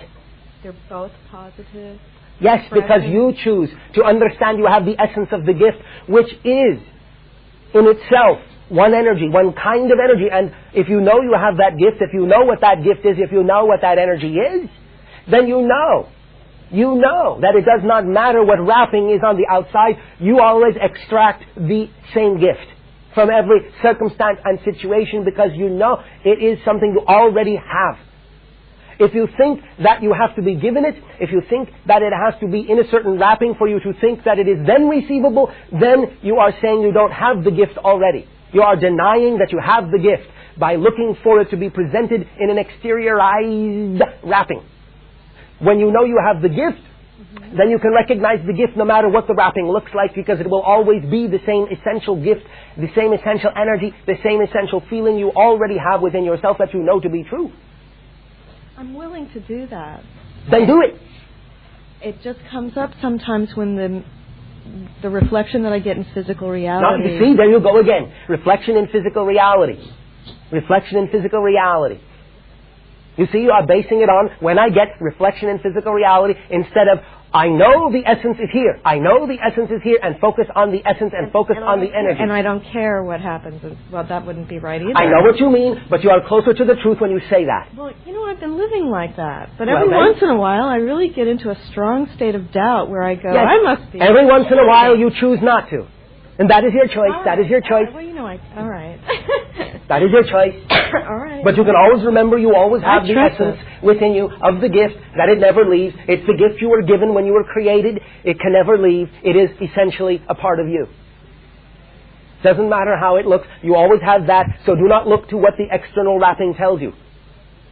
They're both positive. Yes, because you choose to understand you have the essence of the gift, which is in itself one energy, one kind of energy. And if you know you have that gift, if you know what that gift is, if you know what that energy is, then you know You know that it does not matter what wrapping is on the outside. You always extract the same gift from every circumstance and situation because you know it is something you already have. If you think that you have to be given it, if you think that it has to be in a certain wrapping for you to think that it is then receivable, then you are saying you don't have the gift already. You are denying that you have the gift by looking for it to be presented in an exteriorized wrapping. When you know you have the gift, then you can recognize the gift no matter what the wrapping looks like because it will always be the same essential gift, the same essential energy, the same essential feeling you already have within yourself that you know to be true. I'm willing to do that. Then do it. It just comes up sometimes when the reflection that I get in physical reality. Now, you see, there you go again. Reflection in physical reality. Reflection in physical reality. You see, you are basing it on when I get reflection in physical reality instead of I know the essence is here. I know the essence is here and focus on the essence and focus on the energy. And I don't care what happens. Well, that wouldn't be right either. I know what you mean, but you are closer to the truth when you say that. Well, you know, I've been living like that. But every once in a while, I really get into a strong state of doubt where I go, yes, I must be. Every once in a while, you choose not to. And that is your choice. Right. That is your choice. Well, you know, all right. That is your choice. All right. But you can always remember you always have the essence within you of the gift, that it never leaves. It's the gift you were given when you were created. It can never leave. It is essentially a part of you. Doesn't matter how it looks. You always have that. So do not look to what the external wrapping tells you.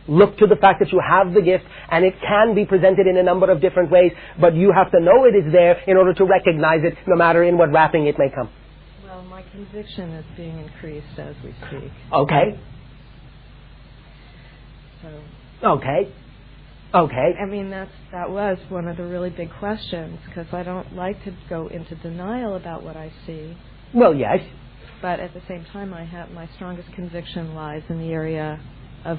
Look to the fact that you have the gift and it can be presented in a number of different ways, but you have to know it is there in order to recognize it no matter in what wrapping it may come. Well, my conviction is being increased as we speak. Okay. So. Okay. Okay. I mean, that was one of the really big questions because I don't like to go into denial about what I see. Well, yes. But at the same time, my strongest conviction lies in the area of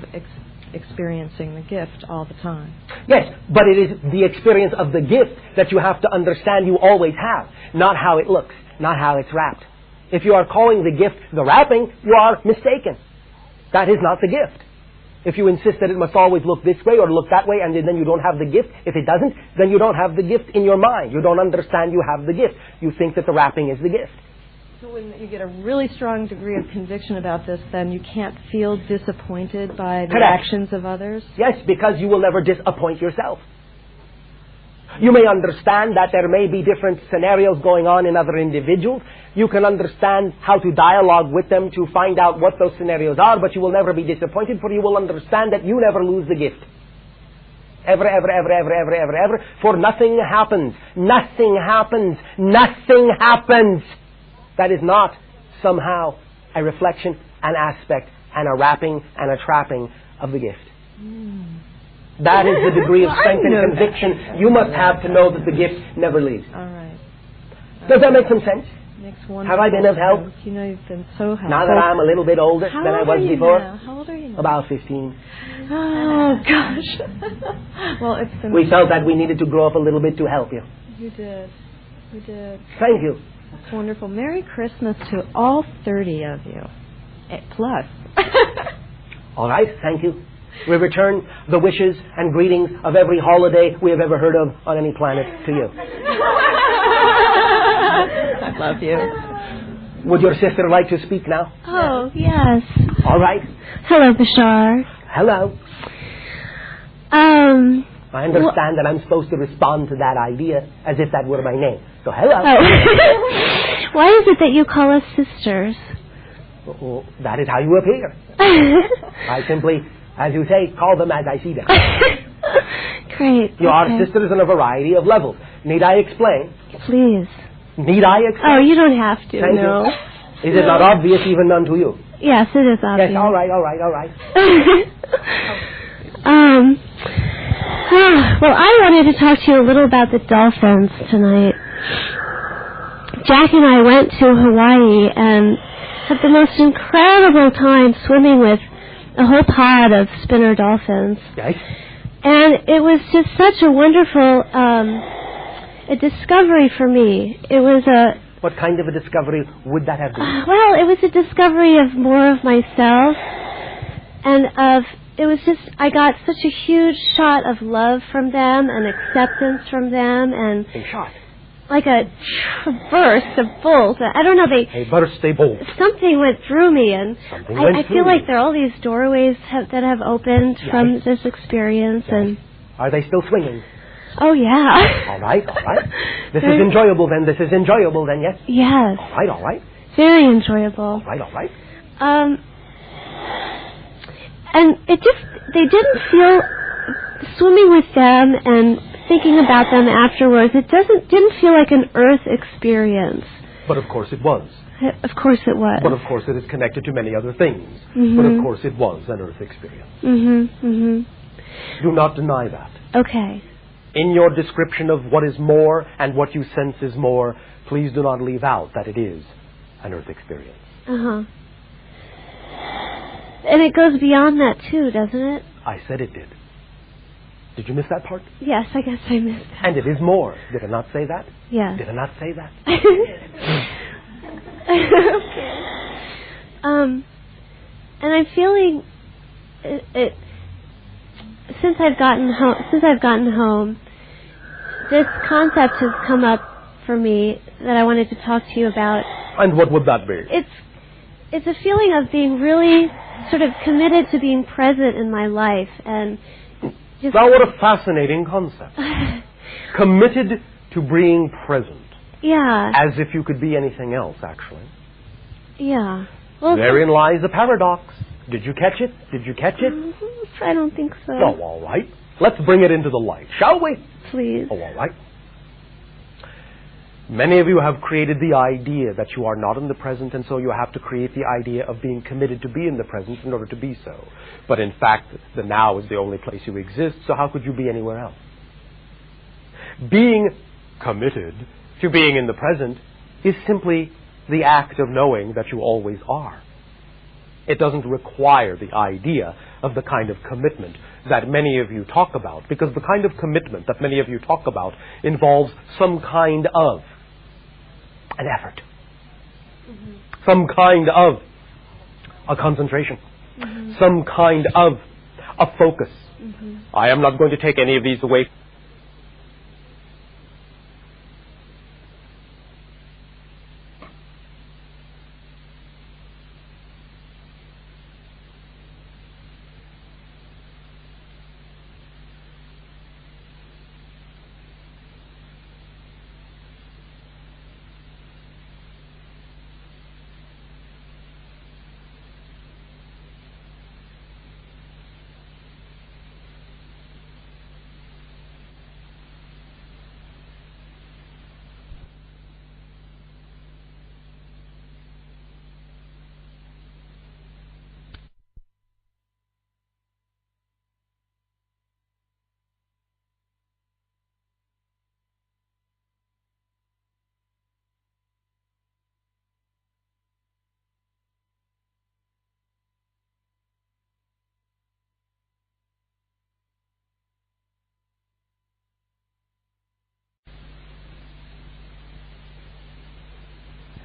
experiencing the gift all the time. Yes, but it is the experience of the gift that you have to understand you always have, not how it looks, not how it's wrapped. If you are calling the gift the wrapping, you are mistaken. That is not the gift. If you insist that it must always look this way or look that way and then you don't have the gift, if it doesn't, then you don't have the gift in your mind. You don't understand you have the gift. You think that the wrapping is the gift. So when you get a really strong degree of conviction about this, then you can't feel disappointed by the actions of others? Yes, because you will never disappoint yourself. You may understand that there may be different scenarios going on in other individuals. You can understand how to dialogue with them to find out what those scenarios are, but you will never be disappointed, for you will understand that you never lose the gift. Ever, ever, ever, ever, ever, ever, ever. For nothing happens. Nothing happens. Nothing happens. That is not somehow a reflection, an aspect, and a wrapping, and a trapping of the gift. That is the degree of strength and conviction you must have to know that the gift never leaves. All right. Does that make some sense? Makes wonderful have I been of help? sense. You know, you've been so helpful. Now that I'm a little bit older than I was before? Now? How old are you now? About 15. Oh, gosh. Well, it's been... We felt that we needed to grow up a little bit to help you. You did. You did. Thank you. That's wonderful. Merry Christmas to all 30 of you. Plus. All right, thank you. We return the wishes and greetings of every holiday we have ever heard of on any planet to you. I love you. Would your sister like to speak now? Oh, yes. All right. Hello, Bashar. Hello. I understand that I'm supposed to respond to that idea as if that were my name. So hello. Oh. Why is it that you call us sisters? Well, that is how you appear. I simply, as you say, call them as I see them. Great. You are sisters on a variety of levels. Need I explain? Please. Need I explain? Oh, you don't have to. Thank no. you. Is it not obvious even unto you? Yes, it is obvious. Yes, all right. Well, I wanted to talk to you a little about the dolphins tonight. Jack and I went to Hawaii and had the most incredible time swimming with a whole pod of spinner dolphins. Yes. And it was just such a wonderful a discovery for me. It was a... What kind of a discovery would that have been? Well, it was a discovery of more of myself and of it was just, I got such a huge shot of love from them and acceptance from them, and A shot. like a burst of bolt. I don't know, A burst, a bolt. something went through me, and Something went I through feel like you. there are all these doorways that have opened from this experience, and Are they still swinging? oh yeah. All right, all right. This is enjoyable then. This is enjoyable then, yes? Yes. All right, all right. Very enjoyable. All right, all right. And it just, they didn't feel, swimming with them and thinking about them afterwards, it didn't feel like an earth experience. But of course it was. Of course it was. But of course it is connected to many other things. Mhm. But of course it was an earth experience. Do not deny that. Okay. In your description of what is more and what you sense is more, please do not leave out that it is an earth experience. Uh-huh. And it goes beyond that too, doesn't it? I said it did. Did you miss that part? Yes, I guess I missed that. And it is more. Did I not say that? Yes. Did I not say that? Okay. And I'm feeling it since I've gotten home, this concept has come up for me that I wanted to talk to you about. And what would that be? It's a feeling of being really sort of committed to being present in my life, and just Now, what a fascinating concept. Committed to being present. yeah. As if you could be anything else, actually. Yeah. Well, Therein lies the paradox. Did you catch it? Did you catch it? I don't think so. No, all right. Let's bring it into the light, shall we? Please. Oh, all right. Many of you have created the idea that you are not in the present, and so you have to create the idea of being committed to be in the present in order to be so. But in fact, the now is the only place you exist, so how could you be anywhere else? Being committed to being in the present is simply the act of knowing that you always are. It doesn't require the idea of the kind of commitment that many of you talk about, because the kind of commitment that many of you talk about involves some kind of an effort, some kind of a concentration, some kind of a focus. I am not going to take any of these away.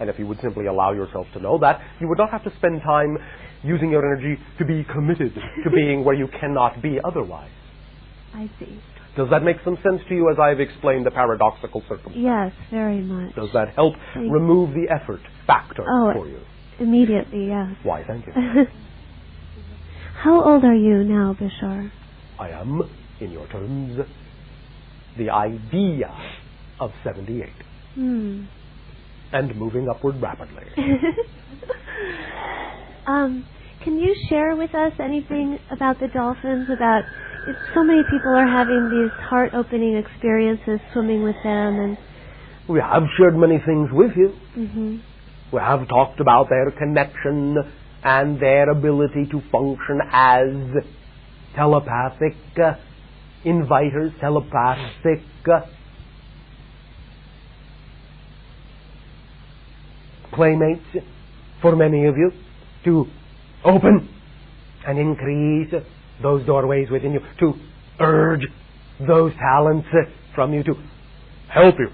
And if you would simply allow yourself to know that, you would not have to spend time using your energy to be committed to being where you cannot be otherwise. I see. Does that make some sense to you as I've explained the paradoxical circumstance? Yes, very much. Does that help remove the effort factor for you? Immediately, yes. Why, thank you. How old are you now, Bashar? I am, in your terms, the idea of 78. And moving upward rapidly. Can you share with us anything about the dolphins? About so many people are having these heart-opening experiences swimming with them, and we have shared many things with you. We have talked about their connection and their ability to function as telepathic inviters, telepathic playmates for many of you, to open and increase those doorways within you, to urge those talents from you, to help you.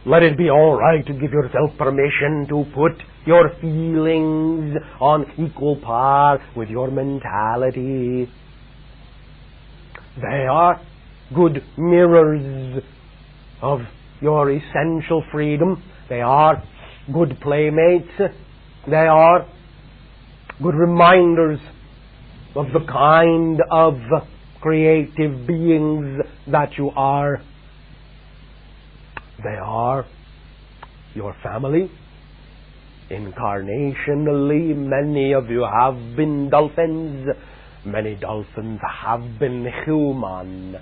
Let it be all right to give yourself permission to put your feelings on equal par with your mentality. They are good mirrors of your essential freedom. They are good playmates. They are good reminders of the kind of creative beings that you are. They are your family. Incarnationally, many of you have been dolphins. Many dolphins have been human.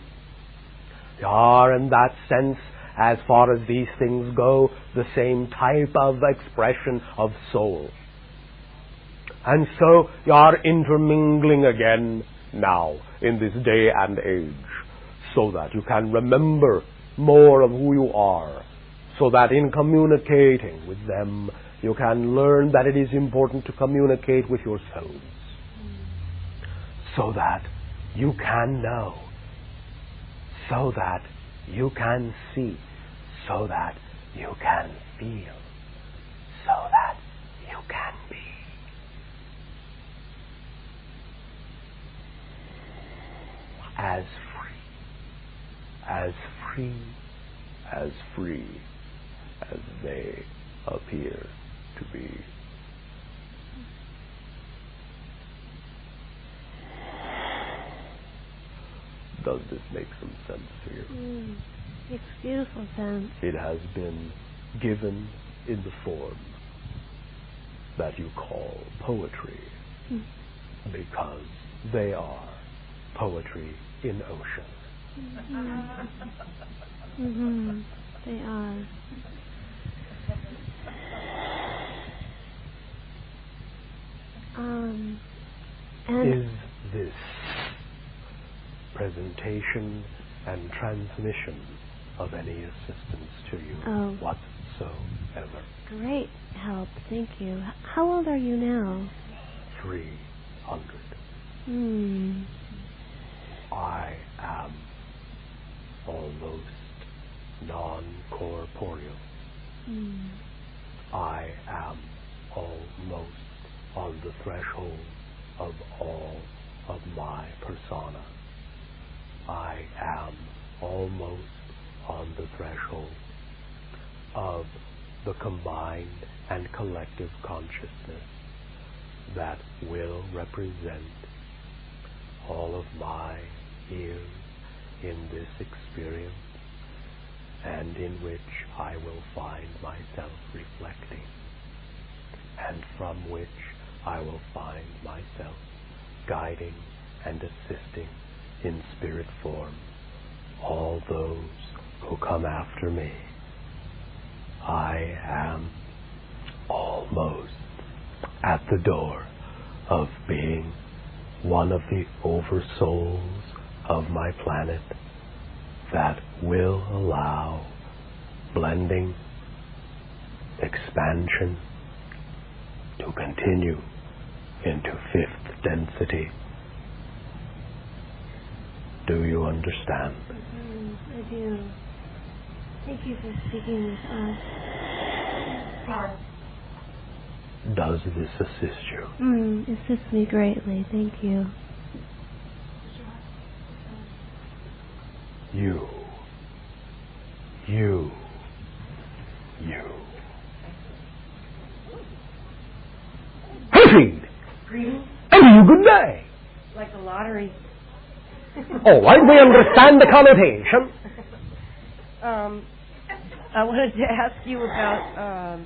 They are, in that sense, as far as these things go, the same type of expression of soul. And so you are intermingling again now in this day and age, so that you can remember more of who you are, so that in communicating with them you can learn that it is important to communicate with yourselves, so that you can know, so that you can see, so that you can feel, so that you can be. As free as they appear to be. Does this make some sense to you? Makes beautiful sense. It has been given in the form that you call poetry, because they are poetry in ocean. They are. And is this presentation and transmission of any assistance to you whatsoever? Great help, thank you. How old are you now? 300. I am almost non-corporeal. I am almost on the threshold of all of my persona. I am almost on the threshold of the combined and collective consciousness that will represent all of my years in this experience, and in which I will find myself reflecting, and from which I will find myself guiding and assisting in spirit form all those who come after me. I am almost at the door of being one of the oversouls of my planet that will allow blending, expansion to continue into fifth density. Do you understand? I do. Thank you for speaking with us. Does this assist you? Assists me greatly. Thank you. You. Proceed. Greetings. And you good day. Like the lottery. All right, we understand the connotation. I wanted to ask you about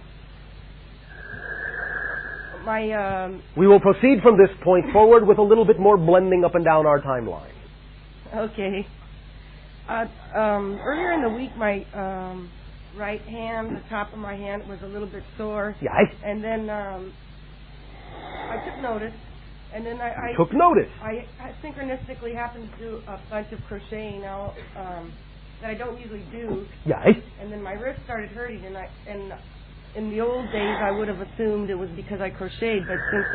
my... We will proceed from this point forward with a little bit more blending up and down our timeline. Okay. Earlier in the week, my right hand, the top of my hand, was a little bit sore. Yes. And then I took notice. And then I took notice. I synchronistically happened to do a bunch of crocheting now that I don't usually do. Yes. And then my wrist started hurting, and in the old days I would have assumed it was because I crocheted, but since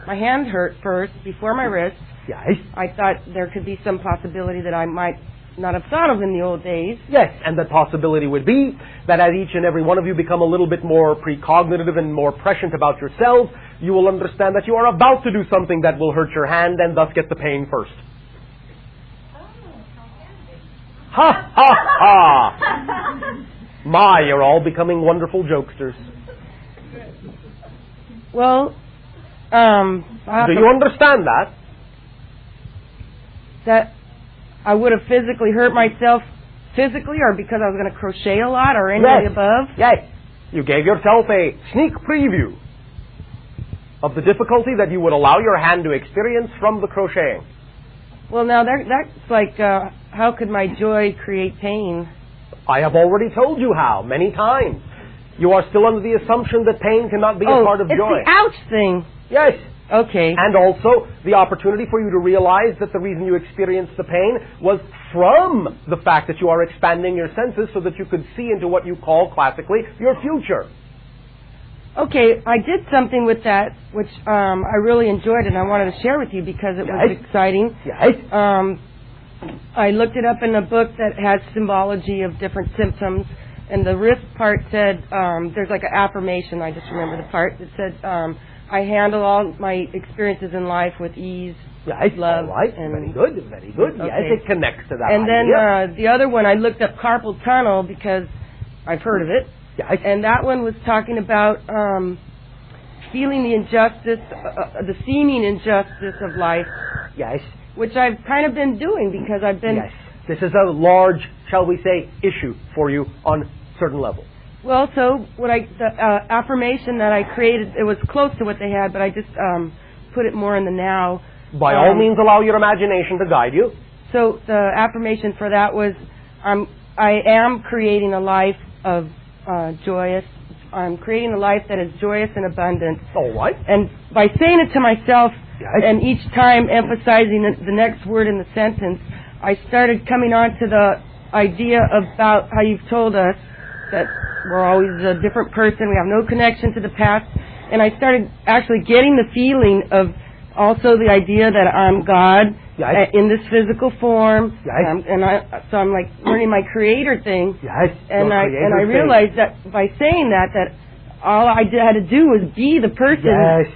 my hand hurt first before my wrist, Yes. I thought there could be some possibility that I might not have thought of in the old days. Yes, and the possibility would be that as each and every one of you become a little bit more precognitive and more prescient about yourselves, you will understand that you are about to do something that will hurt your hand and thus get the pain first. Ha, ha, ha! My, you're all becoming wonderful jokesters. Well, do you understand that? That I would have physically hurt myself physically, or because I was going to crochet a lot, or any of the above? Yes. You gave yourself a sneak preview of the difficulty that you would allow your hand to experience from the crocheting. Well, now that's like, how could my joy create pain? I have already told you how, many times. You are still under the assumption that pain cannot be a part of it's joy. the ouch thing. Yes. Okay. And also the opportunity for you to realize that the reason you experienced the pain was from the fact that you are expanding your senses so that you could see into what you call classically your future. Okay, I did something with that which I really enjoyed and I wanted to share with you because it was exciting. Yes. I looked it up in a book that has symbology of different symptoms, and the wrist part said, there's like an affirmation, I just remember the part, that said, I handle all my experiences in life with ease, love. All right. And very good, very good. Okay. Yes, it connects to that And idea. then the other one, I looked up carpal tunnel because I've heard of it. Yes. And that one was talking about feeling the injustice, the seeming injustice of life. Yes. Which I've kind of been doing because I've been... Yes. This is a large, shall we say, issue for you on certain levels. Well, so the affirmation that I created, it was close to what they had, but I just put it more in the now. By all means, allow your imagination to guide you. So the affirmation for that was, I am creating a life of joyous. I'm creating a life that is joyous and abundant. All right. And by saying it to myself, yes. and each time emphasizing the next word in the sentence, I started coming on to the idea about how you've told us that we're always a different person, we have no connection to the past, and I started actually getting the feeling of also the idea that I'm God in this physical form, so I'm like learning my creator thing, and I realized that by saying that all I had to do was be the person. Yes.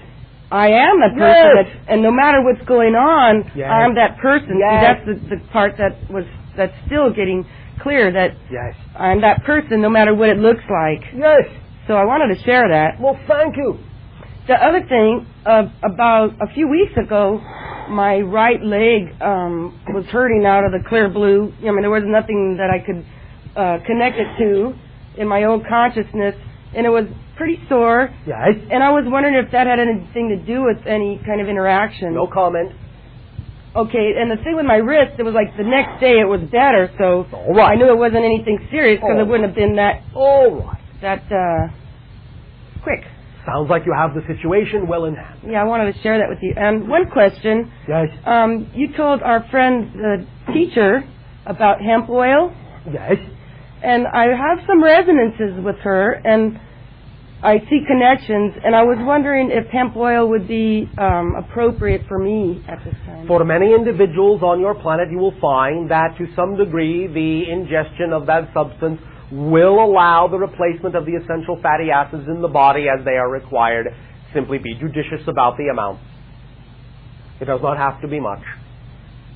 I am that person, and no matter what's going on, I'm that person. Yes. See, that's the part that's still getting clear, that yes. I'm that person no matter what it looks like. Yes. So I wanted to share that. Well, thank you. The other thing, about a few weeks ago, my right leg was hurting out of the clear blue. I mean, there was nothing that I could connect it to in my own consciousness, and it was pretty sore. Yes. And I was wondering if that had anything to do with any kind of interaction. No comment. Okay, and the thing with my wrist, it was like the next day it was better, so all right. I knew it wasn't anything serious because it wouldn't have been that quick. Sounds like you have the situation well in hand. Yeah, I wanted to share that with you. And one question. Yes. You told our friend, the teacher, about hemp oil. Yes. And I have some resonances with her, and I see connections, and I was wondering if hemp oil would be appropriate for me at this time. For many individuals on your planet, you will find that to some degree the ingestion of that substance will allow the replacement of the essential fatty acids in the body as they are required. Simply be judicious about the amounts. It does not have to be much.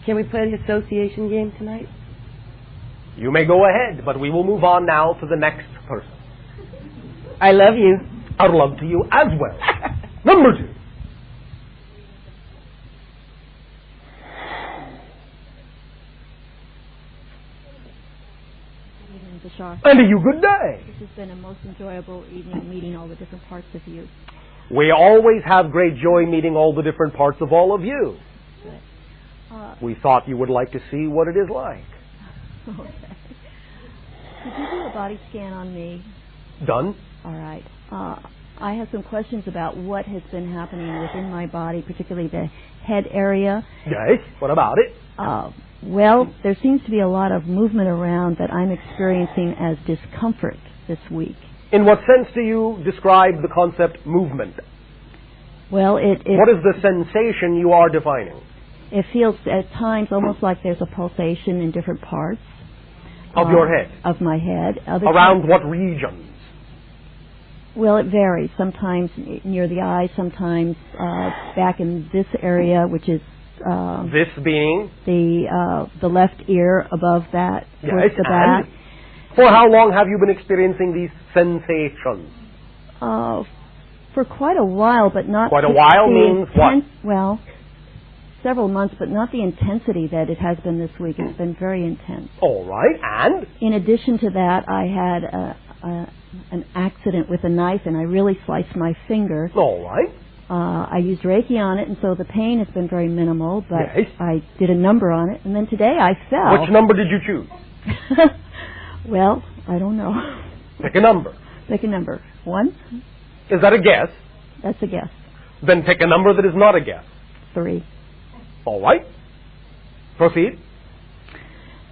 Can we play the association game tonight? You may go ahead, but we will move on now to the next person. I love you. I'd love to you as well. Number 2. Bashar. And to you, good day. This has been a most enjoyable evening meeting all the different parts of you. We always have great joy meeting all the different parts of all of you. We thought you would like to see what it is like. Okay. Could you do a body scan on me? Done. All right. I have some questions about what has been happening within my body, particularly the head area. Yes. What about it? Well, there seems to be a lot of movement around that I'm experiencing as discomfort this week. In what sense do you describe the concept movement? Well, what is the sensation you are defining? It feels at times almost like there's a pulsation in different parts. Of your head? Of my head. Around what regions? Well, it varies. Sometimes near the eye, sometimes back in this area, which is This being? The left ear above that, towards the back. For how long have you been experiencing these sensations? For quite a while, but not... Quite a while means what? Well, several months, but not the intensity that it has been this week. It's been very intense. All right, and? In addition to that, I had an accident with a knife, and I really sliced my finger. All right. I used Reiki on it, and so the pain has been very minimal, but yes. I did a number on it, and then today I fell. Which number did you choose? Well, I don't know. Pick a number. Pick a number. 1? Is that a guess? That's a guess. Then pick a number that is not a guess. 3. All right. Proceed.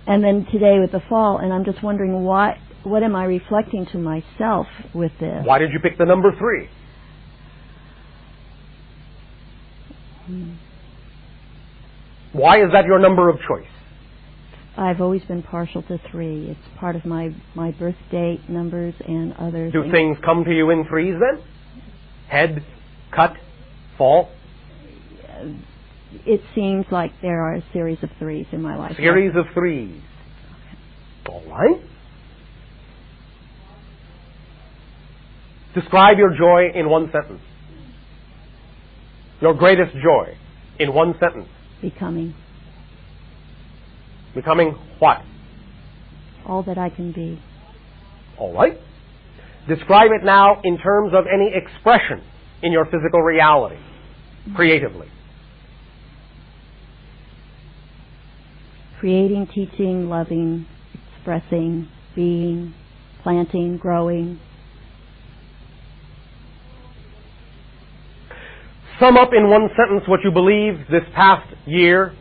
And then today with the fall, and I'm just wondering what am I reflecting to myself with this? Why did you pick the number 3? Why is that your number of choice? I've always been partial to 3. It's part of my birth date numbers and other Do things. things come to you in 3s then? Head, cut, fall? It seems like there are a series of 3s in my life. Series of 3s. All right. Describe your joy in one sentence. Your greatest joy in one sentence. Becoming. Becoming what? All that I can be. All right. Describe it now in terms of any expression in your physical reality, creatively. Creating, teaching, loving, expressing, being, planting, growing. Sum up in one sentence what you believe this past year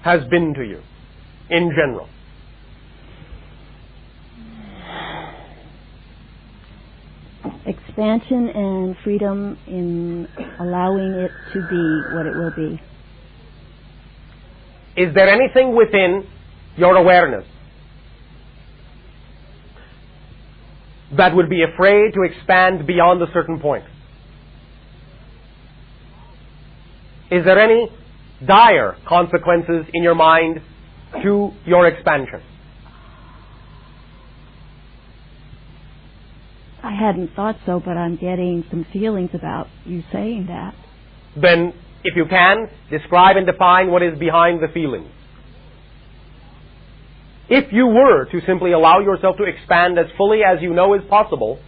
has been to you, in general. Expansion and freedom in allowing it to be what it will be. Is there anything within your awareness that would be afraid to expand beyond a certain point? Is there any dire consequences in your mind to your expansion? I hadn't thought so, but I'm getting some feelings about you saying that. Then, if you can, describe and define what is behind the feelings. If you were to simply allow yourself to expand as fully as you know is possible,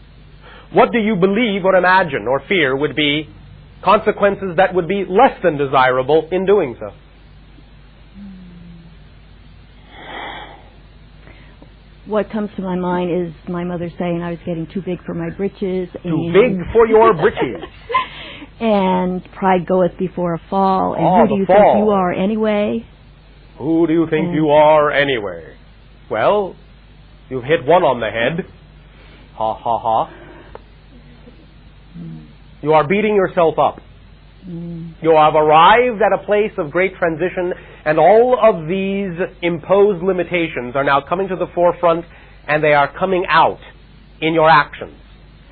what do you believe or imagine or fear would be consequences that would be less than desirable in doing so? What comes to my mind is my mother saying I was getting too big for my britches. Too big for your britches. And pride goeth before a fall. And Oh, who do you the fall. think you are anyway? Who do you think you are anyway? Well, you've hit one on the head. Ha ha ha. You are beating yourself up. You have arrived at a place of great transition, and all of these imposed limitations are now coming to the forefront, and they are coming out in your actions.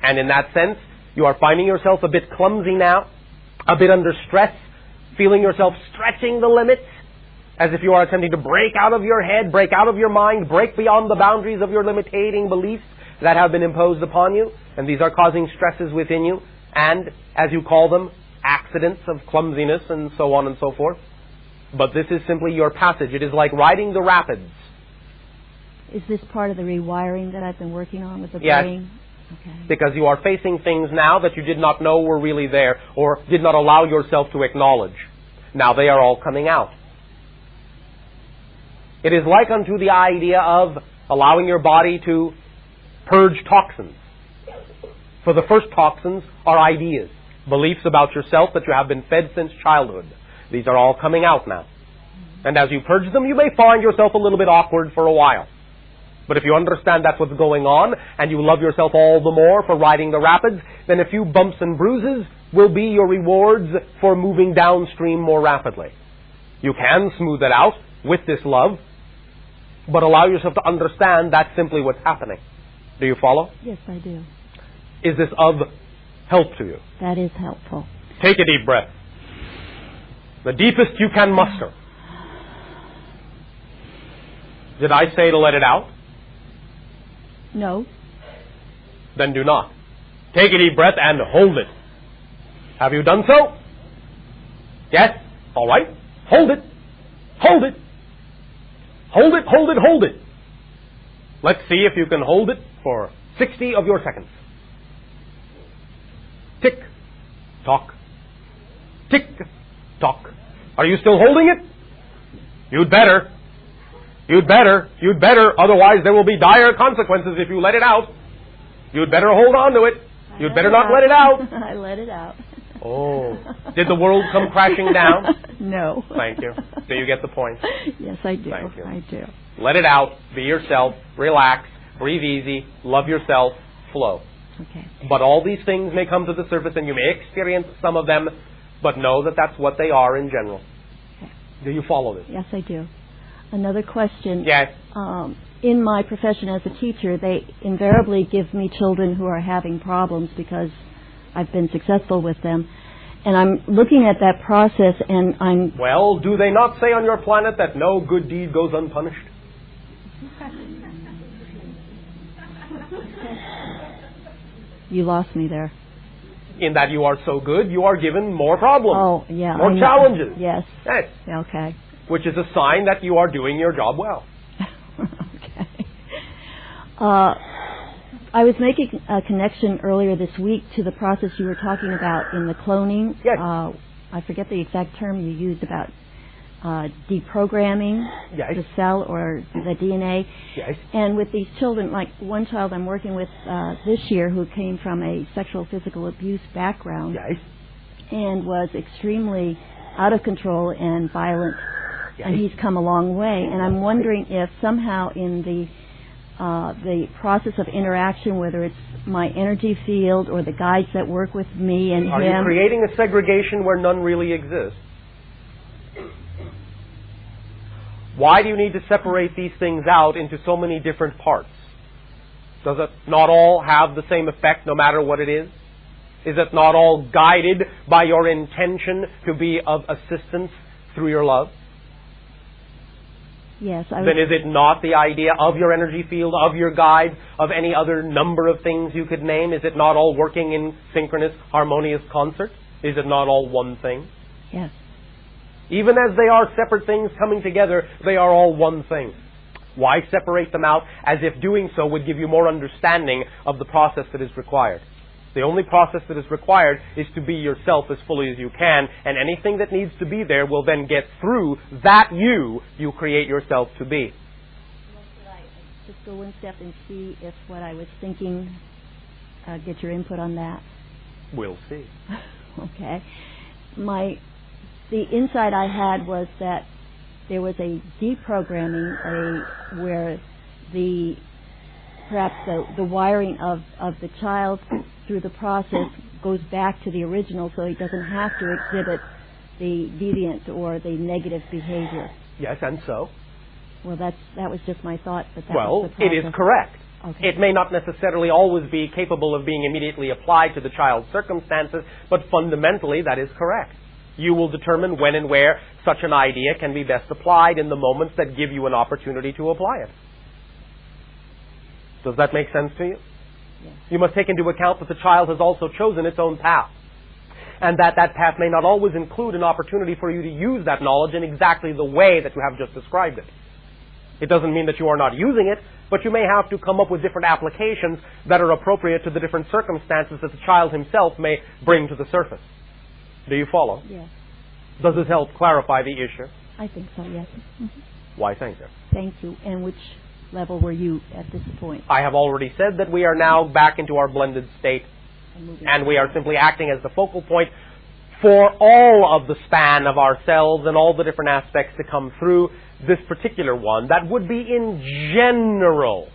And in that sense, you are finding yourself a bit clumsy now, a bit under stress, feeling yourself stretching the limits, as if you are attempting to break out of your head, break out of your mind, break beyond the boundaries of your limiting beliefs that have been imposed upon you, and these are causing stresses within you, and, as you call them, accidents of clumsiness and so on and so forth. But this is simply your passage. It is like riding the rapids. Is this part of the rewiring that I've been working on with the Yes. brain? Okay. Because you are facing things now that you did not know were really there or did not allow yourself to acknowledge. Now they are all coming out. It is like unto the idea of allowing your body to purge toxins. For the first toxins are ideas, beliefs about yourself that you have been fed since childhood. These are all coming out now. And as you purge them, you may find yourself a little bit awkward for a while. But if you understand that's what's going on, and you love yourself all the more for riding the rapids, then a few bumps and bruises will be your rewards for moving downstream more rapidly. You can smooth it out with this love, but allow yourself to understand that's simply what's happening. Do you follow? Yes, I do. Is this of help to you? That is helpful. Take a deep breath. The deepest you can muster. Did I say to let it out? No. Then do not. Take a deep breath and hold it. Have you done so? Yes? All right. Hold it. Hold it. Hold it, hold it, hold it. Let's see if you can hold it for 60 of your seconds. Tick, tock. Tick, tock. Are you still holding it? You'd better. You'd better. You'd better. Otherwise there will be dire consequences if you let it out. You'd better hold on to it. You'd better not let it out. I let it out. Oh. Did the world come crashing down? No. Thank you. Do you get the point? Yes, I do. Thank you. I do. Let it out. Be yourself. Relax. Breathe easy. Love yourself. Flow. Okay. But all these things may come to the surface and you may experience some of them, but know that that's what they are in general. Okay. Do you follow this? Yes, I do. Another question. Yes. In my profession as a teacher, they invariably give me children who are having problems because I've been successful with them. And I'm looking at that process and I'm... Well, do they not say on your planet that no good deed goes unpunished? You lost me there. In that you are so good, you are given more problems. Oh, yeah. More challenges. Yes. Yes. Okay. Which is a sign that you are doing your job well. Okay. I was making a connection earlier this week to the process you were talking about in the cloning. Yes. I forget the exact term you used about deprogramming Yes. the cell or the DNA. Yes. And with these children, like one child I'm working with this year who came from a sexual physical abuse background Yes. and was extremely out of control and violent, Yes. and he's come a long way. And I'm wondering if somehow in the process of interaction, whether it's my energy field or the guides that work with me and Are him... you creating a segregation where none really exists? Why do you need to separate these things out into so many different parts? Does it not all have the same effect no matter what it is? Is it not all guided by your intention to be of assistance through your love? Yes. Then is it not the idea of your energy field, of your guide, of any other number of things you could name? Is it not all working in synchronous, harmonious concert? Is it not all one thing? Yes. Even as they are separate things coming together, they are all one thing. Why separate them out as if doing so would give you more understanding of the process that is required? The only process that is required is to be yourself as fully as you can, and anything that needs to be there will then get through that you create yourself to be. Should I just go one step and see if what I was thinking, get your input on that? We'll see. Okay. The insight I had was that there was a deprogramming, where perhaps the wiring of the child through the process goes back to the original, so he doesn't have to exhibit the deviant or the negative behavior. Yes, and so? Well, that was just my thought. But that Well, was the it is process. correct. Okay. It may not necessarily always be capable of being immediately applied to the child's circumstances, but fundamentally that is correct. You will determine when and where such an idea can be best applied in the moments that give you an opportunity to apply it. Does that make sense to you? Yes. You must take into account that the child has also chosen its own path, and that path may not always include an opportunity for you to use that knowledge in exactly the way that you have just described it. It doesn't mean that you are not using it, but you may have to come up with different applications that are appropriate to the different circumstances that the child himself may bring to the surface. Do you follow? Yes. Does this help clarify the issue? I think so, yes. Mm-hmm. Why, thank you. Thank you. And which level were you at this point? I have already said that we are now back into our blended state, and we are simply acting as the focal point for all of the span of ourselves and all the different aspects to come through this particular one. That would be in general,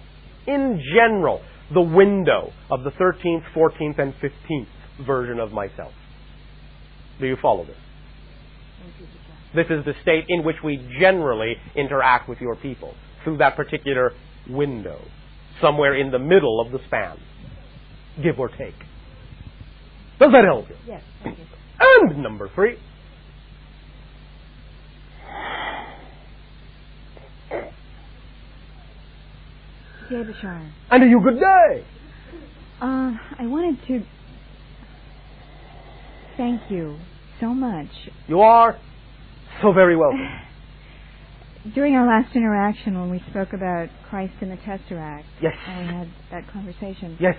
the window of the 13th, 14th, and 15th version of myself. Do you follow this? This is the state in which we generally interact with your people, through that particular window, somewhere in the middle of the span, give or take. Does that help you? Yes, thank you. And number 3. Good day, Bashar. And to you, good day. I wanted to thank you so much. You are so very welcome. During our last interaction when we spoke about Christ and the Tesseract, Yes. and we had that conversation. Yes.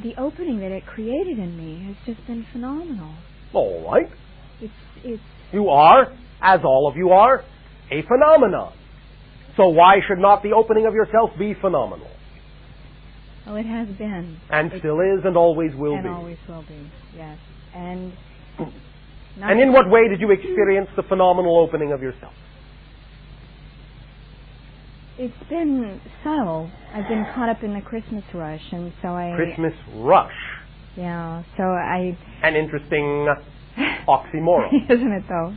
The opening that it created in me has just been phenomenal. All right. It's You are, as all of you are, a phenomenon. So why should not the opening of yourself be phenomenal? well, it has been. And still is and always will and be. always will be, yes. And And in what way did you experience the phenomenal opening of yourself? it's been subtle. I've been caught up in the Christmas rush, and so Christmas rush. Yeah, so I... An interesting oxymoron. Isn't it, though?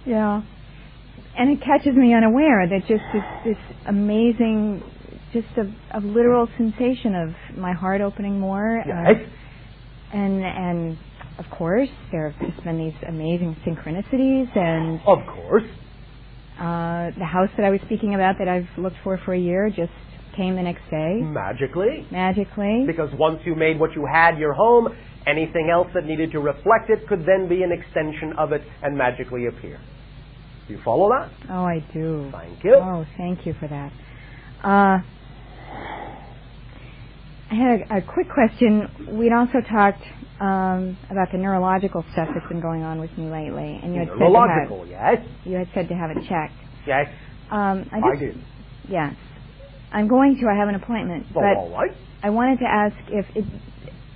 Yeah. And it catches me unaware that just this amazing, just a literal sensation of my heart opening more. Yes. And of course, there have just been these amazing synchronicities, and Of course. the house that I was speaking about that I've looked for a year just came the next day. Magically. Magically. Because once you made what you had your home, anything else that needed to reflect it could then be an extension of it and magically appear. Do you follow that? Oh, I do. Thank you. Oh, thank you for that. I had a quick question. We'd also talked about the neurological stuff that's been going on with me lately, and you had Neurological, yes. You had said to have it checked. Yes. I did. Yes, I'm going to. I have an appointment, Oh, but all right. I wanted to ask if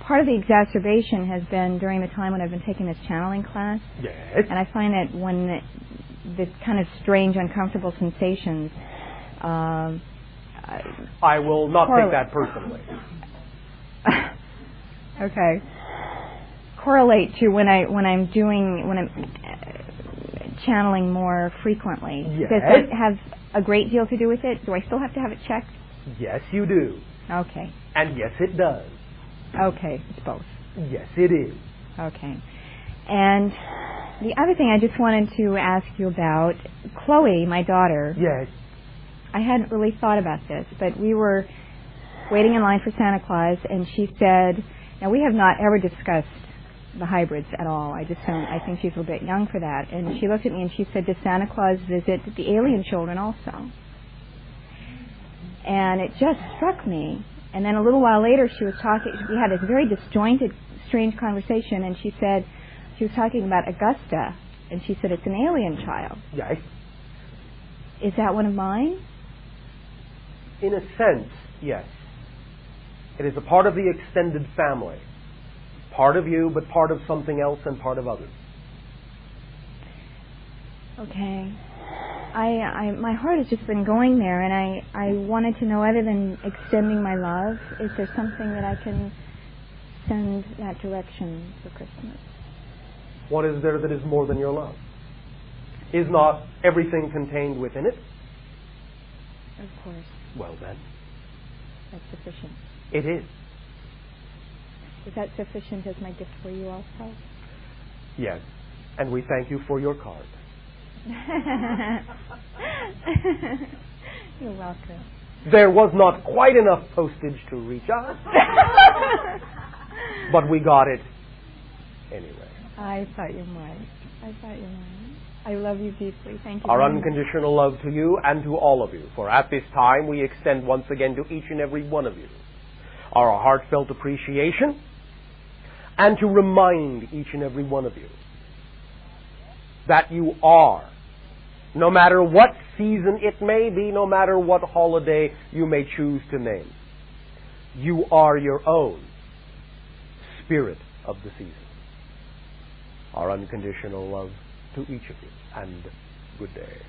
part of the exacerbation has been during the time when I've been taking this channeling class, Yes. and I find that when this kind of strange, uncomfortable sensations. I will not take that personally. Okay. Correlate to when I'm channeling more frequently. Yes. Does that have a great deal to do with it? Do I still have to have it checked? Yes, you do. Okay. And yes, it does. Okay, it's both. Yes, it is. Okay. And the other thing I just wanted to ask you about, Chloe, my daughter. Yes. I hadn't really thought about this, but we were waiting in line for Santa Claus, and she said, now we have not ever discussed the hybrids at all. I think she's a little bit young for that. And she looked at me and she said, does Santa Claus visit the alien children also? And it just struck me. And then a little while later she was talking, we had this very disjointed, strange conversation, and she said, she was talking about Augusta, and she said, it's an alien child. Yes. Is that one of mine? In a sense, yes. It is a part of the extended family. Part of you, but part of something else and part of others. Okay. My heart has just been going there, and I wanted to know, other than extending my love, is there something that I can send that direction for Christmas? What is there that is more than your love? Is not everything contained within it? Of course. Well then, That's sufficient. it is. Is that sufficient as my gift for you also? Yes. And we thank you for your card. You're welcome. There was not quite enough postage to reach us, but we got it anyway. I thought you might. I love you deeply. Thank you. Our very much. unconditional love to you and to all of you, for at this time we extend once again to each and every one of you our heartfelt appreciation, and to remind each and every one of you that you are, no matter what season it may be, no matter what holiday you may choose to name, you are your own spirit of the season. Our unconditional love to each of you, and good day.